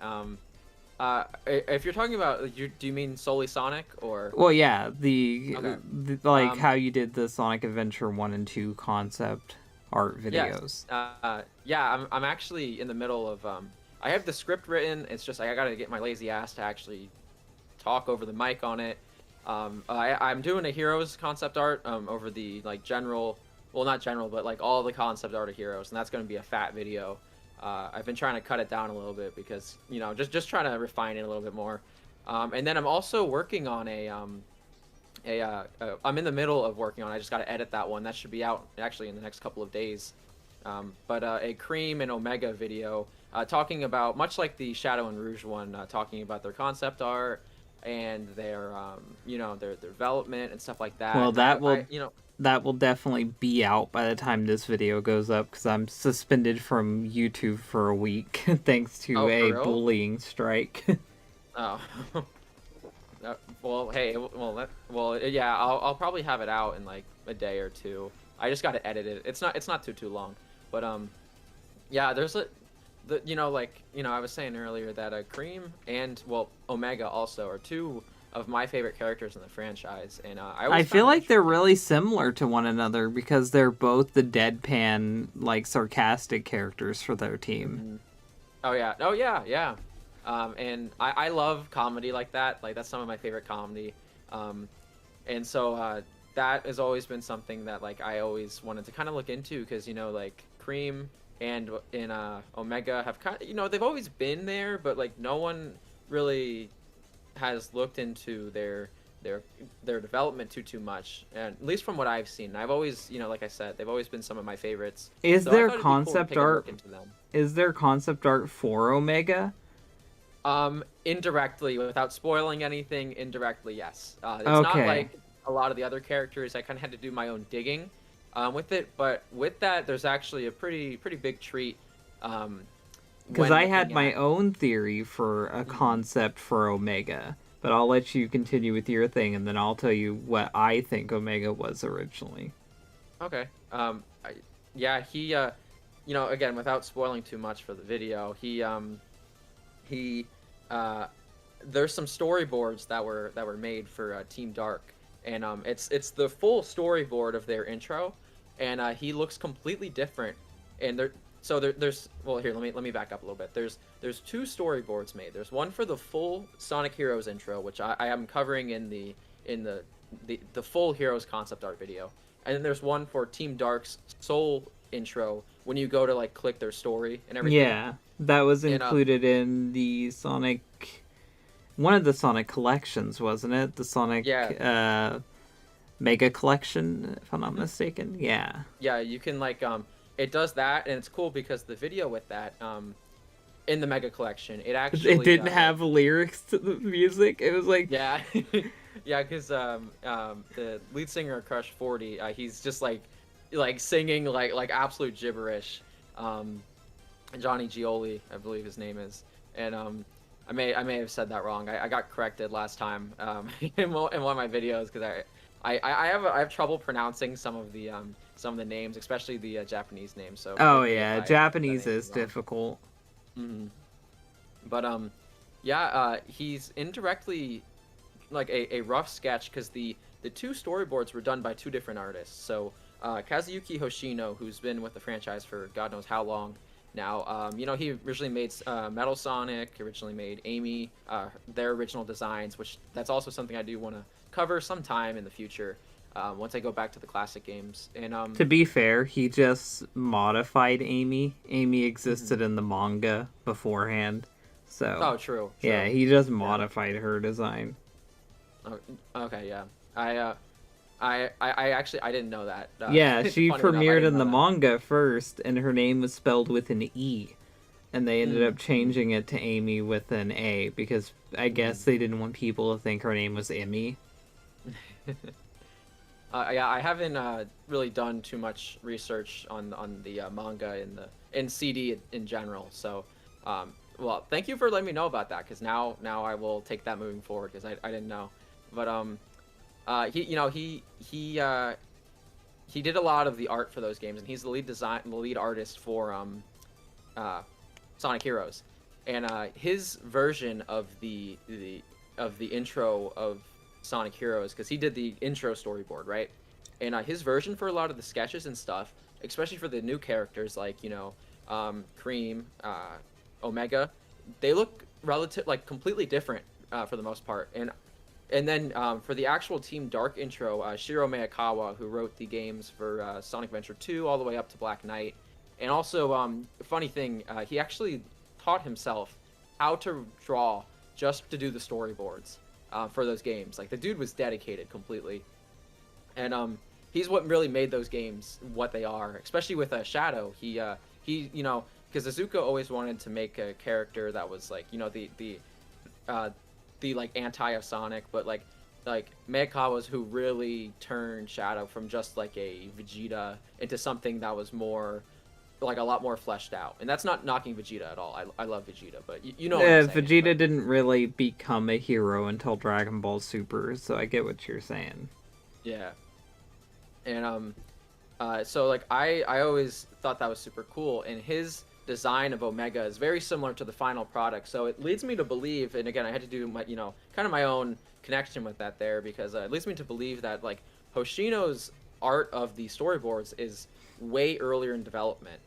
If you're talking about, do you mean solely Sonic or? Well, yeah, Okay. like Um, how you did the Sonic Adventure 1 and 2 concept art yes. videos. Yeah, I'm actually in the middle of I have the script written. It's just I gotta get my lazy ass to actually talk over the mic on it. I'm doing a Heroes concept art over the like general, well not general, but like all the concept art of Heroes, and that's gonna be a fat video. I've been trying to cut it down a little bit because just trying to refine it a little bit more. And then I'm also working on I'm in the middle of working on. I just got to edit that one. That should be out actually in the next couple of days. But a Cream and Omega video talking about, much like the Shadow and Rouge one, talking about their concept art and their development and stuff like that. Well, And that will definitely be out by the time this video goes up because I'm suspended from YouTube for a week thanks to oh, for a real? bullying strike. Oh. Well, hey, yeah, I'll probably have it out in like a day or two. I just got to edit it. It's not too long, but yeah, there's I was saying earlier that Cream and Omega also are two of my favorite characters in the franchise, and I I always feel found it like they're interesting. really similar to one another because they're both the deadpan, like sarcastic characters for their team. Hmm. Oh yeah, oh yeah, yeah. And I love comedy like that. Like that's some of my favorite comedy. Um, and so that has always been something that like I always wanted to kind of look into because like Cream and in Omega have kind of they've always been there, but like no one really has looked into their their development too much, and at least from what I've seen. I've always like I said, they've always been some of my favorites. Is So I there thought it'd be cool to concept take a look art? into them. Is there concept art for Omega? Indirectly, without spoiling anything, indirectly, yes. It's not Okay, like a lot of the other characters. I kind of had to do my own digging with it, but with that, there's actually a pretty big treat because when I had looking my at. own theory for a Mhm. concept for Omega, but I'll let you continue with your thing, and then I'll tell you what I think Omega was originally. Okay. Yeah, he, again, without spoiling too much for the video, he, uh, there's some storyboards that were made for Team Dark, and it's the full storyboard of their intro, and he looks completely different, and there's well here let me back up a little bit. There's two storyboards made. There's one for the full Sonic Heroes intro, which I am covering in the full Heroes concept art video, and then there's one for Team Dark's Soul intro when you go to like click their story and everything. Yeah, that was And included in the Sonic, one of the Sonic collections, wasn't it? The Sonic yeah. Mega Collection, if I'm not Mhm. mistaken. Yeah. Yeah, you can like it does that, and it's cool because the video with that in the Mega Collection, it It actually didn't have lyrics to the music. It was like, yeah. Yeah, because the lead singer of Crush 40, he's just like singing like absolute gibberish. Johnny Gioli, I believe his name is, and I may have said that wrong. I got corrected last time in one of my videos because I have trouble pronouncing some of the names, especially the Japanese names. So Oh forgive me if yeah, I get Japanese anything is wrong. difficult. Hmm. But yeah, he's indirectly like a rough sketch because the two storyboards were done by two different artists. So Kazuyuki Hoshino, who's been with the franchise for God knows how long now, he originally made Metal Sonic, originally made Amy, their original designs, which that's also something I do want to cover sometime in the future. Once I go back to the classic games, and To be fair, he just modified Amy. Amy mhm. existed in the manga beforehand. So, Oh, true, yeah, true, he just yeah. modified her design. Oh, okay, yeah. I actually I didn't know that. Yeah, she Funny enough, I premiered didn't in know the that. manga first, and her name was spelled with an E. And they ended up Mm-hmm. changing it to Amy with an A because I Mm-hmm. guess they didn't want people to think her name was Emmy. Yeah, I haven't really done too much research on the manga and the and CD in general. So, well, thank you for letting me know about that because now I will take that moving forward because I didn't know. But he did a lot of the art for those games and he's the lead artist for uh, Sonic Heroes, and his version of the intro of Sonic Heroes, because he did the intro storyboard, right? And his version for a lot of the sketches and stuff, especially for the new characters like Cream, Omega, they look relative like completely different for the most part. And then for the actual Team Dark intro, Shiro Miyakawa, who wrote the games for Sonic Adventure 2 all the way up to Black Knight, and also, funny thing, he actually taught himself how to draw just to do the storyboards for those games. Like the dude was dedicated completely, and he's what really made those games what they are. Especially with Shadow, he because Azuka always wanted to make a character that was like uh, the like anti of Sonic, but like Meikawa's who really turned Shadow from just like a Vegeta into something that was more like a lot more fleshed out. And that's not knocking Vegeta at all. I love Vegeta, but you know what I'm saying. Vegeta But didn't really become a hero until Dragon Ball Super, so I get what you're saying. yeah, and so like I always thought that was super cool, and his design of Omega is very similar to the final product. So it leads me to believe, and again I had to do my kind of my own connection with that there because it leads me to believe that like Hoshino's art of the storyboards is way earlier in development.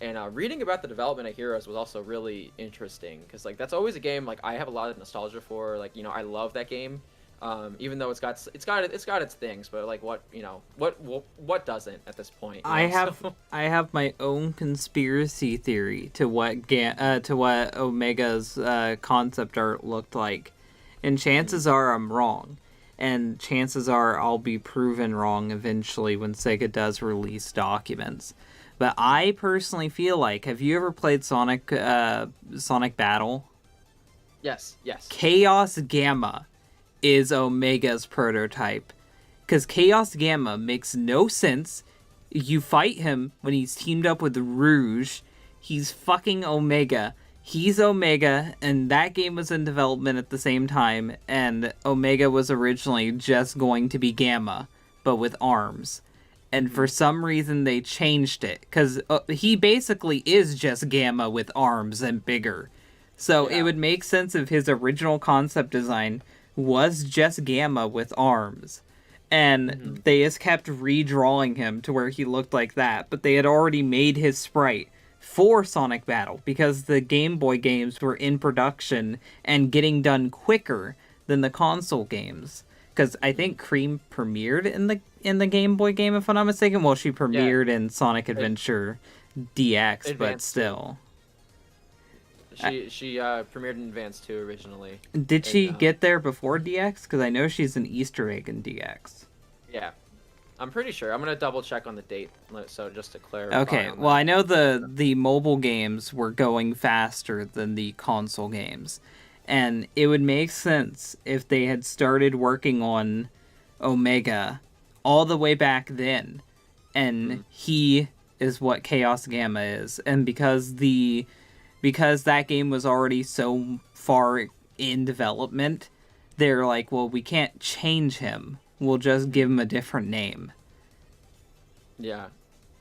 And reading about the development of Heroes was also really interesting because like that's always a game like I have a lot of nostalgia for. Like I love that game, even though it's got its things, but like what doesn't at this point, I have So I have my own conspiracy theory to what Omega's concept art looked like, and mm, chances are I'm wrong, and chances are I'll be proven wrong eventually when Sega does release documents. But I personally feel like, have you ever played Sonic Battle? yes, yes. Chaos Gamma is Omega's prototype. Because Chaos Gamma makes no sense. You fight him when he's teamed up with Rouge. He's fucking Omega. He's Omega, and that game was in development at the same time, and Omega was originally just going to be Gamma, but with arms. And Hmm. for some reason, they changed it, because he basically is just Gamma with arms and bigger. So it Yeah. would make sense if his original concept design was just Gamma with arms. And Hmm. they just kept redrawing him to where he looked like that, but they had already made his sprite for Sonic Battle because the Game Boy games were in production and getting done quicker than the console games. Because I Hmm. think Cream premiered in the Game Boy game, if I'm not mistaken. Well, she Yeah. premiered in Sonic Ad- Adventure DX, but Advance 2. still. She premiered in Advance 2 originally, Did and she get there before DX? Because I know she's an Easter egg in DX. yeah, I'm pretty sure. I'm gonna double check on the date, so just to clarify Okay, on well that. I know the mobile games were going faster than the console games, and it would make sense if they had started working on Omega all the way back then, and Mm, he is what Chaos Gamma is, and because that game was already so far in development, they're like, well, we can't change him we'll just Mhm. give him a different name. Yeah.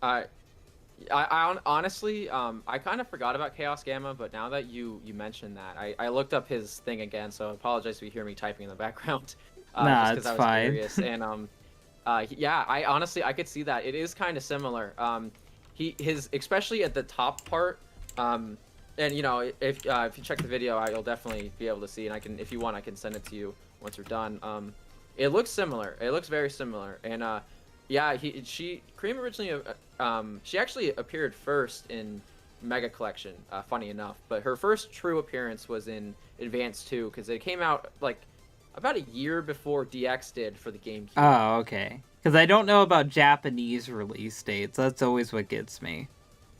I honestly, I kind of forgot about Chaos Gamma, but now that you mentioned that, I looked up his thing again. So I apologize if you hear me typing in the background, just Nah, because it's I was fine. curious. And yeah, I honestly I could see that it is kind of similar. His especially at the top part, and if you check the video, you'll definitely be able to see. And I can, if you want, I can send it to you once we're done. It looks similar. It looks very similar. And yeah, Cream originally she actually appeared first in Mega Collection, funny enough, but her first true appearance was in Advance 2 because it came out like about a year before DX did for the GameCube. Oh, okay. Because I don't know about Japanese release dates. That's always what gets me.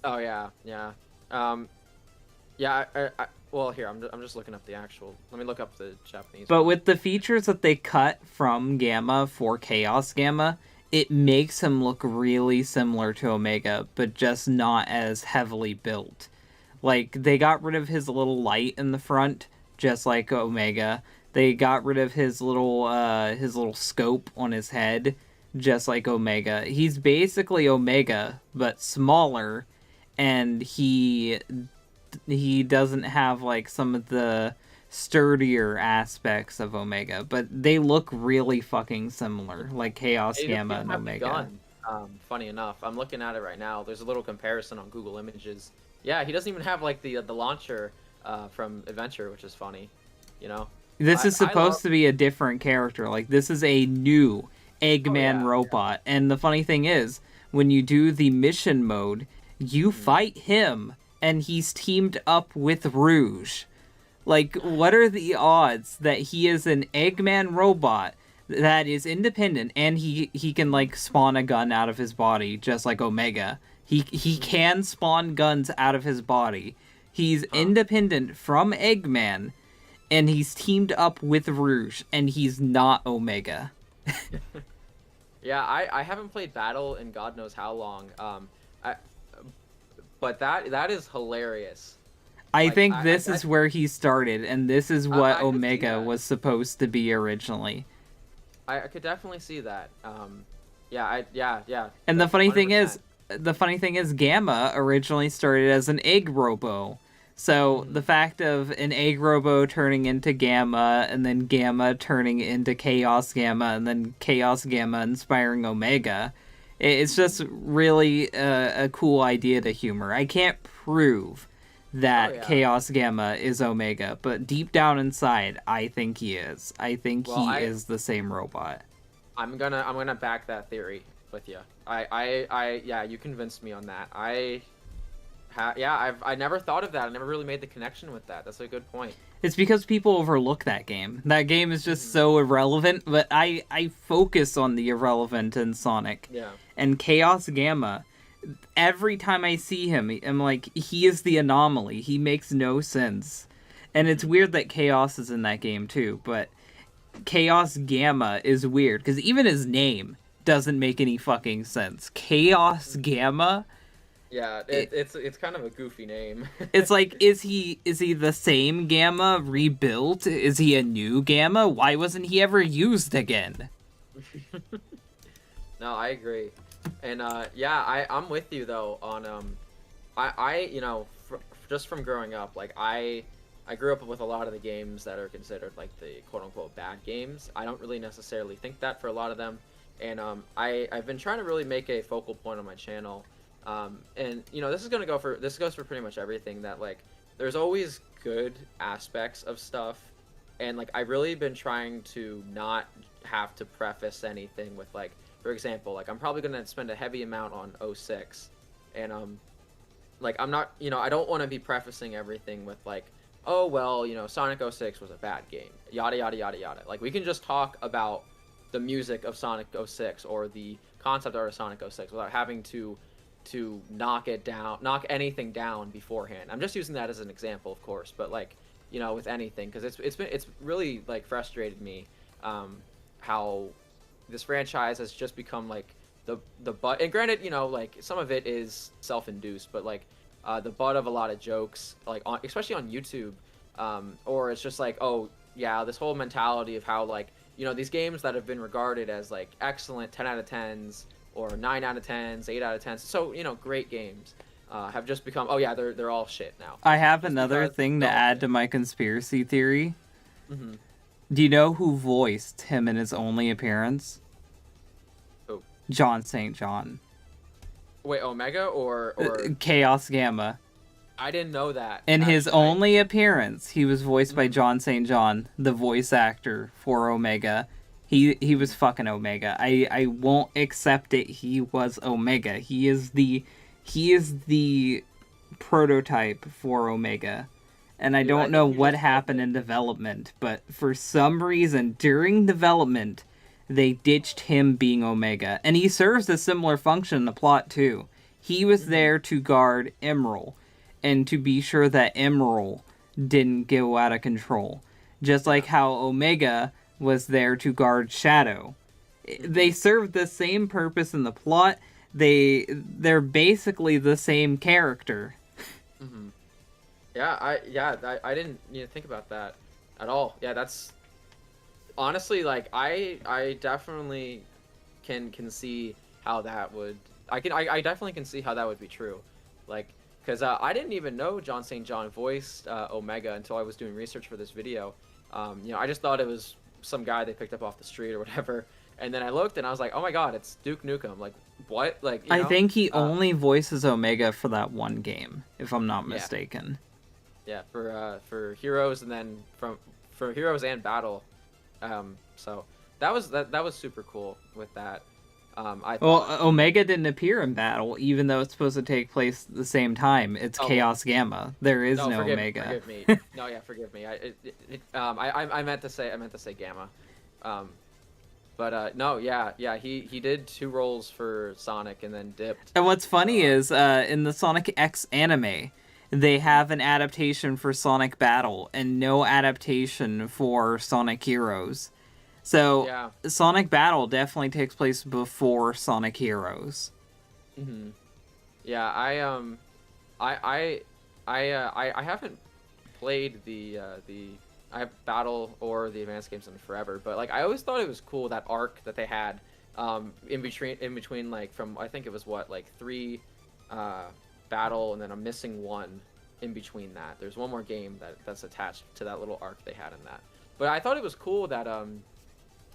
Oh yeah, yeah, um, yeah. Well, here I'm just looking up the actual. Let me look up the Japanese But one. with the features that they cut from Gamma for Chaos Gamma, it makes him look really similar to Omega, but just not as heavily built. Like, they got rid of his little light in the front, just like Omega. They got rid of his little scope on his head, just like Omega. He's basically Omega, but smaller, and he doesn't have like some of the sturdier aspects of Omega, but they look really fucking similar, like Chaos They don't Gamma even and have the Omega. gun. Funny enough, I'm looking at it right now. There's a little comparison on Google Images. Yeah, he doesn't even have like the launcher from Adventure, which is funny. You know, This is I love. supposed to be a different character. Like, this is a new Oh Eggman yeah, robot. And the funny thing is, when you do the mission mode, you mm, fight him, and he's teamed up with Rouge. Like, what are the odds that he is an Eggman robot that is independent, and he can like spawn a gun out of his body just like Omega. He mm, can spawn guns out of his body. He's huh? independent from Eggman, and he's teamed up with Rouge, and he's not Omega. Yeah, I haven't played Battle in God knows how long. I but that is hilarious. I Like think this is where he started, and this is what I could see Omega that. was supposed to be originally. I could definitely see that. Yeah, yeah, And like 100%. the funny thing is, Gamma originally started as an egg robo. So the Mm, fact of an egg robo turning into Gamma, and then Gamma turning into Chaos Gamma, and then Chaos Gamma inspiring Omega, it's mm. just really a cool idea to humor. I can't prove Oh that yeah. Chaos Gamma is Omega, but deep down inside, I think he is. I think Well, he is the same robot. I'm gonna back that theory with you. Yeah, you convinced me on that. Yeah, I never thought of that. I never really made the connection with that. That's a good point. It's because people overlook that game. That game is just Hmm. so irrelevant, but I focus on the irrelevant in Sonic. Yeah. And Chaos Gamma, every time I see him, I'm like, he is the anomaly. He makes no sense. And it's Hmm. weird that Chaos is in that game too, but Chaos Gamma is weird because even his name doesn't make any fucking sense. Chaos Gamma? Yeah, It, it's kind of a goofy name. It's like, is he the same Gamma rebuilt? Is he a new Gamma? Why wasn't he ever used again? No, I agree. And yeah, I'm with you though on I just from growing up, like I grew up with a lot of the games that are considered like the quote unquote bad games. I don't really necessarily think that for a lot of them. And I've been trying to really make a focal point on my channel. And this goes for pretty much everything that like there's always good aspects of stuff. And like I've really been trying to not have to preface anything with like, for example, like I'm probably gonna spend a heavy amount on '06, and like I'm not, I don't want to be prefacing everything with like, oh well, Sonic '06 was a bad game, yada yada yada yada. Like we can just talk about the music of Sonic '06 or the concept art of Sonic '06 without having to knock anything down beforehand. I'm just using that as an example, of course, but like, with anything, because it's really like frustrated me, how this franchise has just become like the butt. And granted, like some of it is self-induced, but like the butt of a lot of jokes, like especially on YouTube, or it's just like, oh yeah, this whole mentality of how like you know, these games that have been regarded as like excellent 10 out of 10s or 9 out of 10s, 8 out of 10s, so you know, great games, have just become, oh yeah, they're all shit now. I have Just another because thing to they're all add shit. to my conspiracy theory. Mm-hmm. Do you know who voiced him in his only appearance? Oh, John St. John. wait, Omega or Chaos Gamma. I didn't know that In his actually. I only appearance, he was voiced by mhm, John St. John, the voice actor for Omega. He was mhm. fucking Omega. I won't accept it. He was Omega. He is the prototype for Omega. And I Dude, I don't know think you what just love happened it. in development, but for some reason during development they ditched him being Omega. And he serves a similar function in the plot too. He was Hmm. there to guard Emerald and to be sure that Emerald didn't go out of control. Just Yeah. like how Omega was there to guard Shadow. They Hmm. serve the same purpose in the plot. They're basically the same character. Hmm. I didn't think about that at all. Yeah, that's honestly like I definitely can see how that would I definitely can see how that would be true, like because I didn't even know John St. John voiced Omega until I was doing research for this video. You know, I just thought it was some guy they picked up off the street or whatever, and then I looked and I was like, oh my god, it's Duke Nukem. Like what? Like I think he uh, only voices Omega for that one game, if I'm not yeah, mistaken. yeah, for Heroes and then for Heroes and Battle. So that was super cool with that. I Well, thought, you know. Omega didn't appear in battle, even though it's supposed to take place at the same time. It's Oh, Chaos Gamma. There is no, no Omega. forgive me. No, yeah, forgive me. I meant to say Gamma. Um, but no, yeah. He did two roles for Sonic and then dipped. And what's funny So, is, in the Sonic X anime, they have an adaptation for Sonic Battle and no adaptation for Sonic Heroes. So, yeah. Sonic Battle definitely takes place before Sonic Heroes. Hmm. Yeah, I I haven't played the I Battle or the advanced games in forever, but like I always thought it was cool that arc that they had in between like from I think it was what like three uh Battle and then I'm missing one in between that. There's one more game that's attached to that little arc they had in that. But I thought it was cool that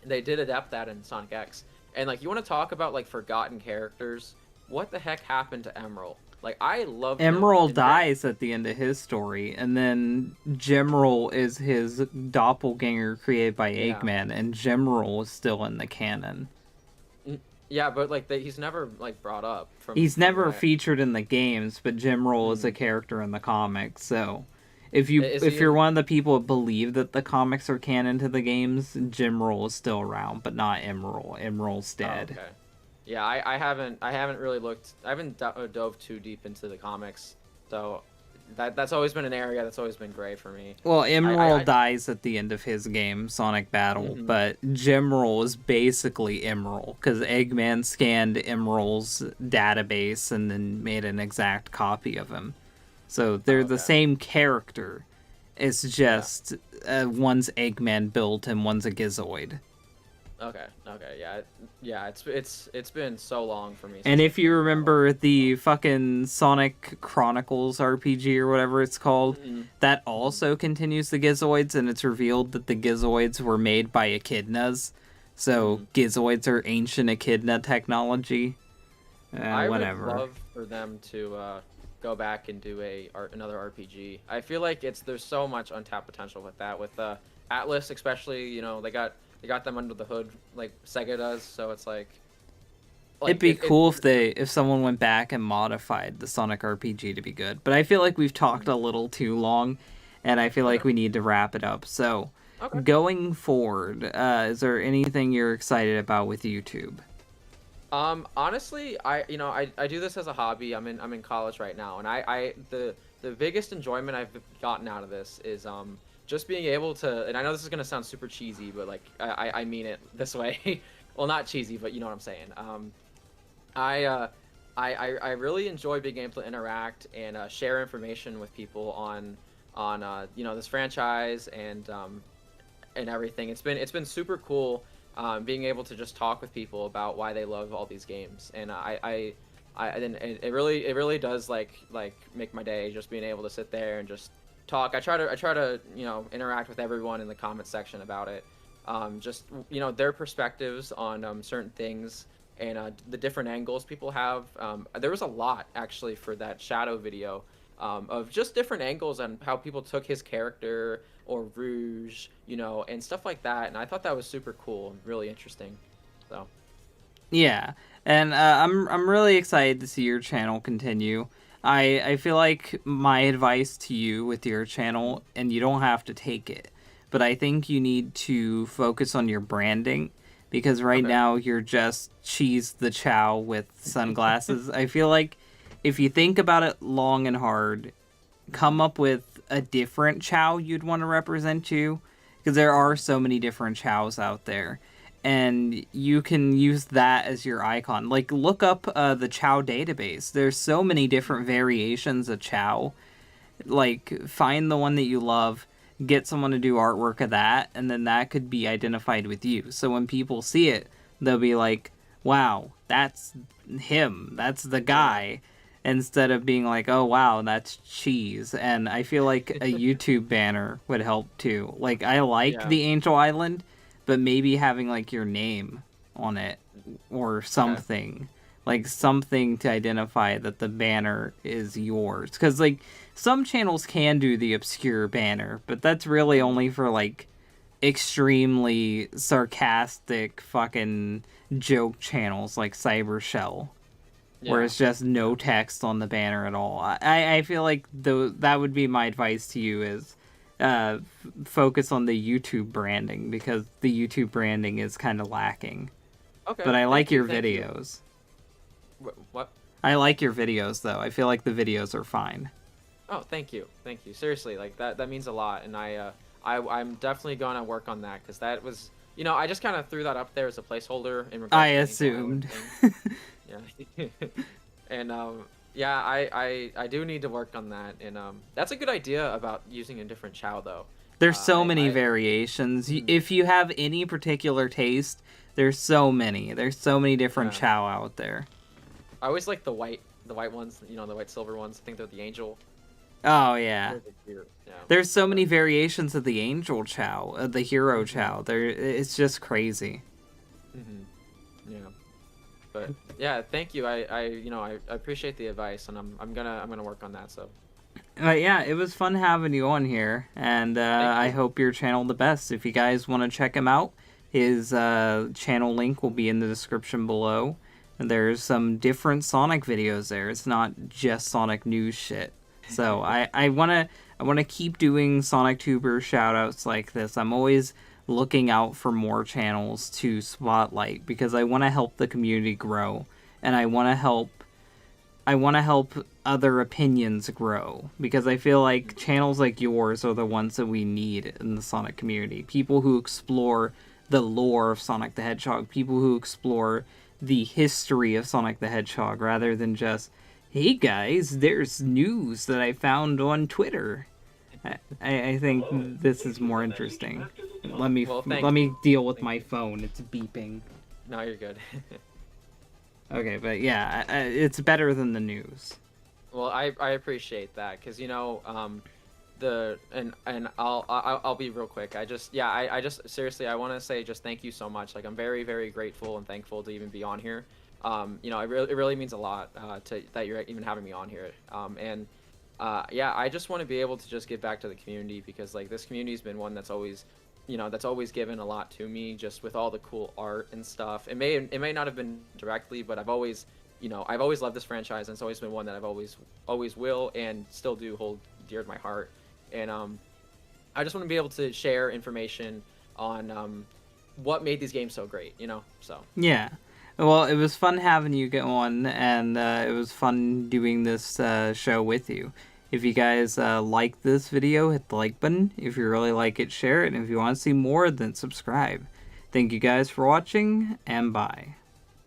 they did adapt that in Sonic X. And like you want to talk about like forgotten characters, what the heck happened to Emerald? Like I loved him Emerald in very dies at the end of his story, and then Gemerald is his doppelganger created by yeah. Eggman, and Gemerald is still in the canon. Yeah, but like he's never like brought up He's from what never I. featured in the games, but Gemerald is a Mhm. character in the comics. So, Is he if you're in? one of the people that believe that the comics are canon to the games, Gemerald is still around, but not Emerald. Emerald's Oh, dead. okay. Yeah, I haven't really looked. I haven't dove too deep into the comics, so that's always been an area that's always been gray for me. Well, I Emerald dies at the end of his game, Sonic Battle, hmm. but Gemerald is basically Emerald, because Eggman scanned Emerald's database and then made an exact copy of him. So Oh, they're the okay. same character. It's Yeah. just one's Eggman built and one's a Gizoid. Okay. Okay. Yeah. Yeah. It's been so long for me And since I if you played Battle. remember So. the fucking Sonic Chronicles RPG or whatever it's called, Hmm. that Hmm. also continues the Gizoids, and it's revealed that the Gizoids were made by echidnas. So Hmm. Gizoids are ancient echidna technology. I would Whatever. love for them to go back and do another RPG. I feel like there's so much untapped potential with that. With Atlas, especially, you know, they got them under the hood like Sega does. So it's It'd like be it. cool if someone went back and modified the Sonic RPG to be good. But I feel like we've talked Mhm. a little too long, and I feel Okay. like we need to wrap it up. So, Okay. going forward, is there anything you're excited about with YouTube? Honestly, I do this as a hobby. I'm in college right now, and the biggest enjoyment I've gotten out of this is just being able to. And I know this is gonna sound super cheesy, but like I mean it this way. Well, not cheesy, but you know what I'm saying. I I really enjoy being able to interact and share information with people on you know, this franchise and everything. It's been super cool, being able to just talk with people about why they love all these games, and and it really does like make my day just being able to sit there and just talk. I try to interact with everyone in the comment section about it, just their perspectives on certain things, and the different angles people have. There was a lot actually for that Shadow video, of just different angles on how people took his character or Rouge, and stuff like that. And I thought that was super cool and really interesting. So Yeah, and I'm really excited to see your channel continue. I feel like my advice to you with your channel, and you don't have to take it, but I think you need to focus on your branding, because right okay, now you're just Cheese the Chow with sunglasses. I feel like if you think about it long and hard, come up with a different Chow you'd want to represent you, because there are so many different Chows out there, and you can use that as your icon. Like, look up the Chow database. There's so many different variations of Chow. Like, find the one that you love, get someone to do artwork of that, and then that could be identified with you. So when people see it, they'll be like, wow, that's him, that's the yeah, guy, instead of being like, oh wow, that's Cheese. And I feel like a YouTube banner would help too. Like, I like yeah, the Angel Island, but maybe having like your name on it or okay, something, like something to identify that the banner is yours. Because like some channels can do the obscure banner, but that's really mhm, only for like extremely sarcastic fucking joke channels like Cybershell, where yeah, it's just yeah, no text on the banner at all. I feel like that would be my advice to you is focus on the YouTube branding, because the YouTube branding is kind of lacking. okay. But I like Thank you, your thank you. videos. What? I like your videos though. I feel like the videos are fine. Oh, thank you, thank you. Seriously, like that means a lot, and I'm definitely gonna work on that because that was, I just kind of threw that up there as a placeholder in I regards to the Angel Island assumed. thing. Yeah. And yeah, I do need to work on that, and that's a good idea about using a different Chow though. There's so many I variations. mhm, If you have any particular taste, there's so many. There's so many different yeah. Chow out there. I always like the white ones, the white silver ones. I think they're the Angel. Oh yeah. They're the cute. Yeah. There's so But many variations of the Angel Chow, the Hero mhm, Chow. It's just crazy. mhm, yeah. But yeah, thank you. I appreciate the advice, and I'm gonna work on that. So But yeah, it was fun having you on here, and thank I you. hope your channel the best. If you guys want to check him out, his channel link will be in the description below. And there's some different Sonic videos there. It's not just Sonic news shit. So I wanna keep doing SonicTuber shoutouts like this. I'm always looking out for more channels to spotlight, because I want to help the community grow, and I want to help other opinions grow, because I feel like channels like yours are the ones that we need in the Sonic community. People who explore the lore of Sonic the Hedgehog, people who explore the history of Sonic the Hedgehog, rather than just, hey guys, there's news that I found on Twitter. I think this is more interesting. Let me Well, thank let you. me deal with Thank my you. phone. It's beeping. No, you're good. Okay, but yeah, it's better than the news. Well, I appreciate that because the and I'll be real quick. I just seriously I want to say just thank you so much. Like I'm very very grateful and thankful to even be on here. It really means a lot to that you're even having me on here. And yeah, I just want to be able to just give back to the community because like this community's been one that's always given a lot to me just with all the cool art and stuff. It may not have been directly, but I've always loved this franchise, and it's always been one that I've always will and still do hold dear to my heart. And I just want to be able to share information on what made these games so great, So Yeah. Well, it was fun having you get on, and it was fun doing this show with you. If you guys like this video, hit the like button. If you really like it, share it. And if you want to see more, then subscribe. Thank you guys for watching, and bye.